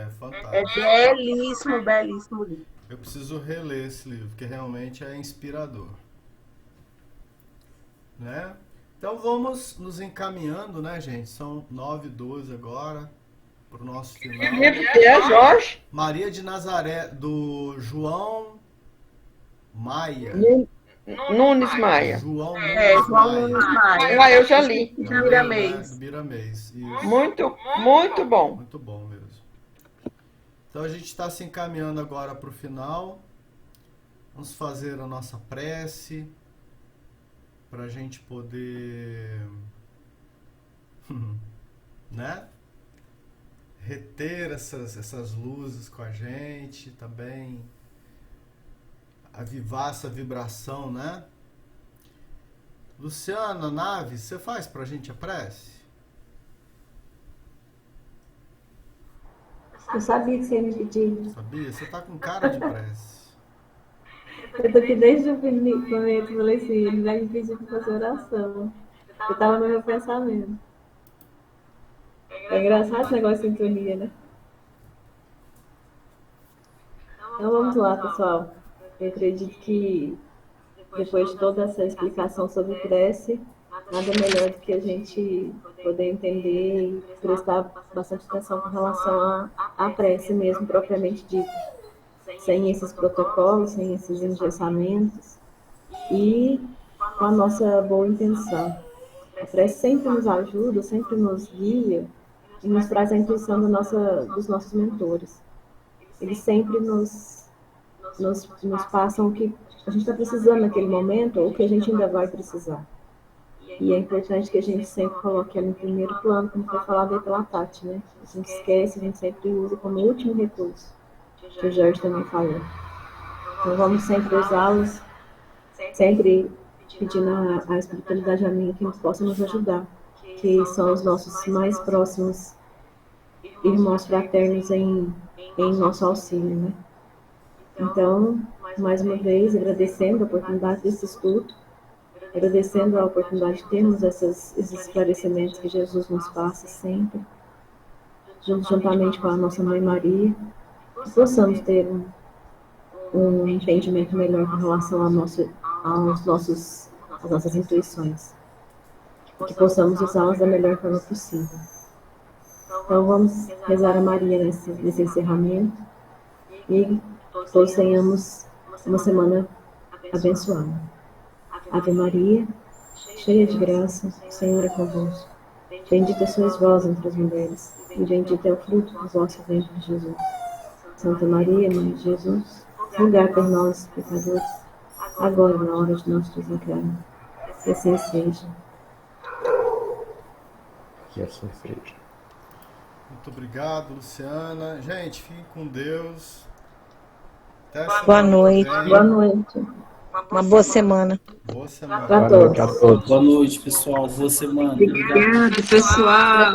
é belíssimo, belíssimo livro. Eu preciso reler esse livro, porque realmente é inspirador, né? Então vamos nos encaminhando, né, gente? São 9h12 agora, para o nosso final. Que livro que é, Jorge? Maria de Nazaré, do João Maia. Nunes Maia. João Nunes Maia. Ah, eu já li. Biramês. Muito, muito bom. Muito bom mesmo. Então a gente está se encaminhando agora para o final. Vamos fazer a nossa prece para a gente poder, né, reter essas luzes com a gente também, avivar essa vibração, né? Luciana Naves, você faz pra gente a prece? Eu sabia que você ia me pedir. Sabia? Você tá com cara de prece. Eu tô aqui desde o momento, falei assim, ele vai me pedir para fazer oração. Eu tava no meu pensamento. É engraçado esse negócio de sintonia, né? Então vamos lá, pessoal. Eu acredito que depois de toda essa explicação sobre prece, nada melhor do que a gente poder entender e prestar bastante atenção com relação à prece mesmo, propriamente dita. Sem esses protocolos, sem esses engessamentos e com a nossa boa intenção. A prece sempre nos ajuda, sempre nos guia e nos traz a intuição dos nossos mentores. Eles sempre nos passam o que a gente está precisando naquele momento ou o que a gente ainda vai precisar. E é importante que a gente sempre coloque ela em primeiro plano, como foi falado aí pela Tati, né? A gente esquece, a gente sempre usa como último recurso, que o Jorge também falou. Então vamos sempre usá-los, sempre pedindo a espiritualidade amiga que possa nos ajudar, que são os nossos mais próximos irmãos fraternos em nosso auxílio, né? Então, mais uma vez, agradecendo a oportunidade desse estudo, agradecendo a oportunidade de termos esses esclarecimentos que Jesus nos passa sempre, juntamente com a nossa Mãe Maria, que possamos ter um entendimento melhor com relação às nossas intuições, e que possamos usá-las da melhor forma possível. Então vamos rezar a Maria nesse encerramento e todos tenhamos uma semana abençoada. Ave Maria, cheia de graça, o Senhor é convosco. Bendita sois vós entre as mulheres, e bendito é o fruto do vosso ventre, Jesus. Santa Maria, Mãe de Jesus, rogai por nós, pecadores, agora e na hora de nosso desencarne. Que assim seja. Que assim seja. Muito obrigado, Luciana. Gente, fiquem com Deus. Boa noite. Boa noite. Uma boa semana. Boa semana. Para Boa noite a todos. Boa noite, pessoal. Boa semana. Obrigada, pessoal.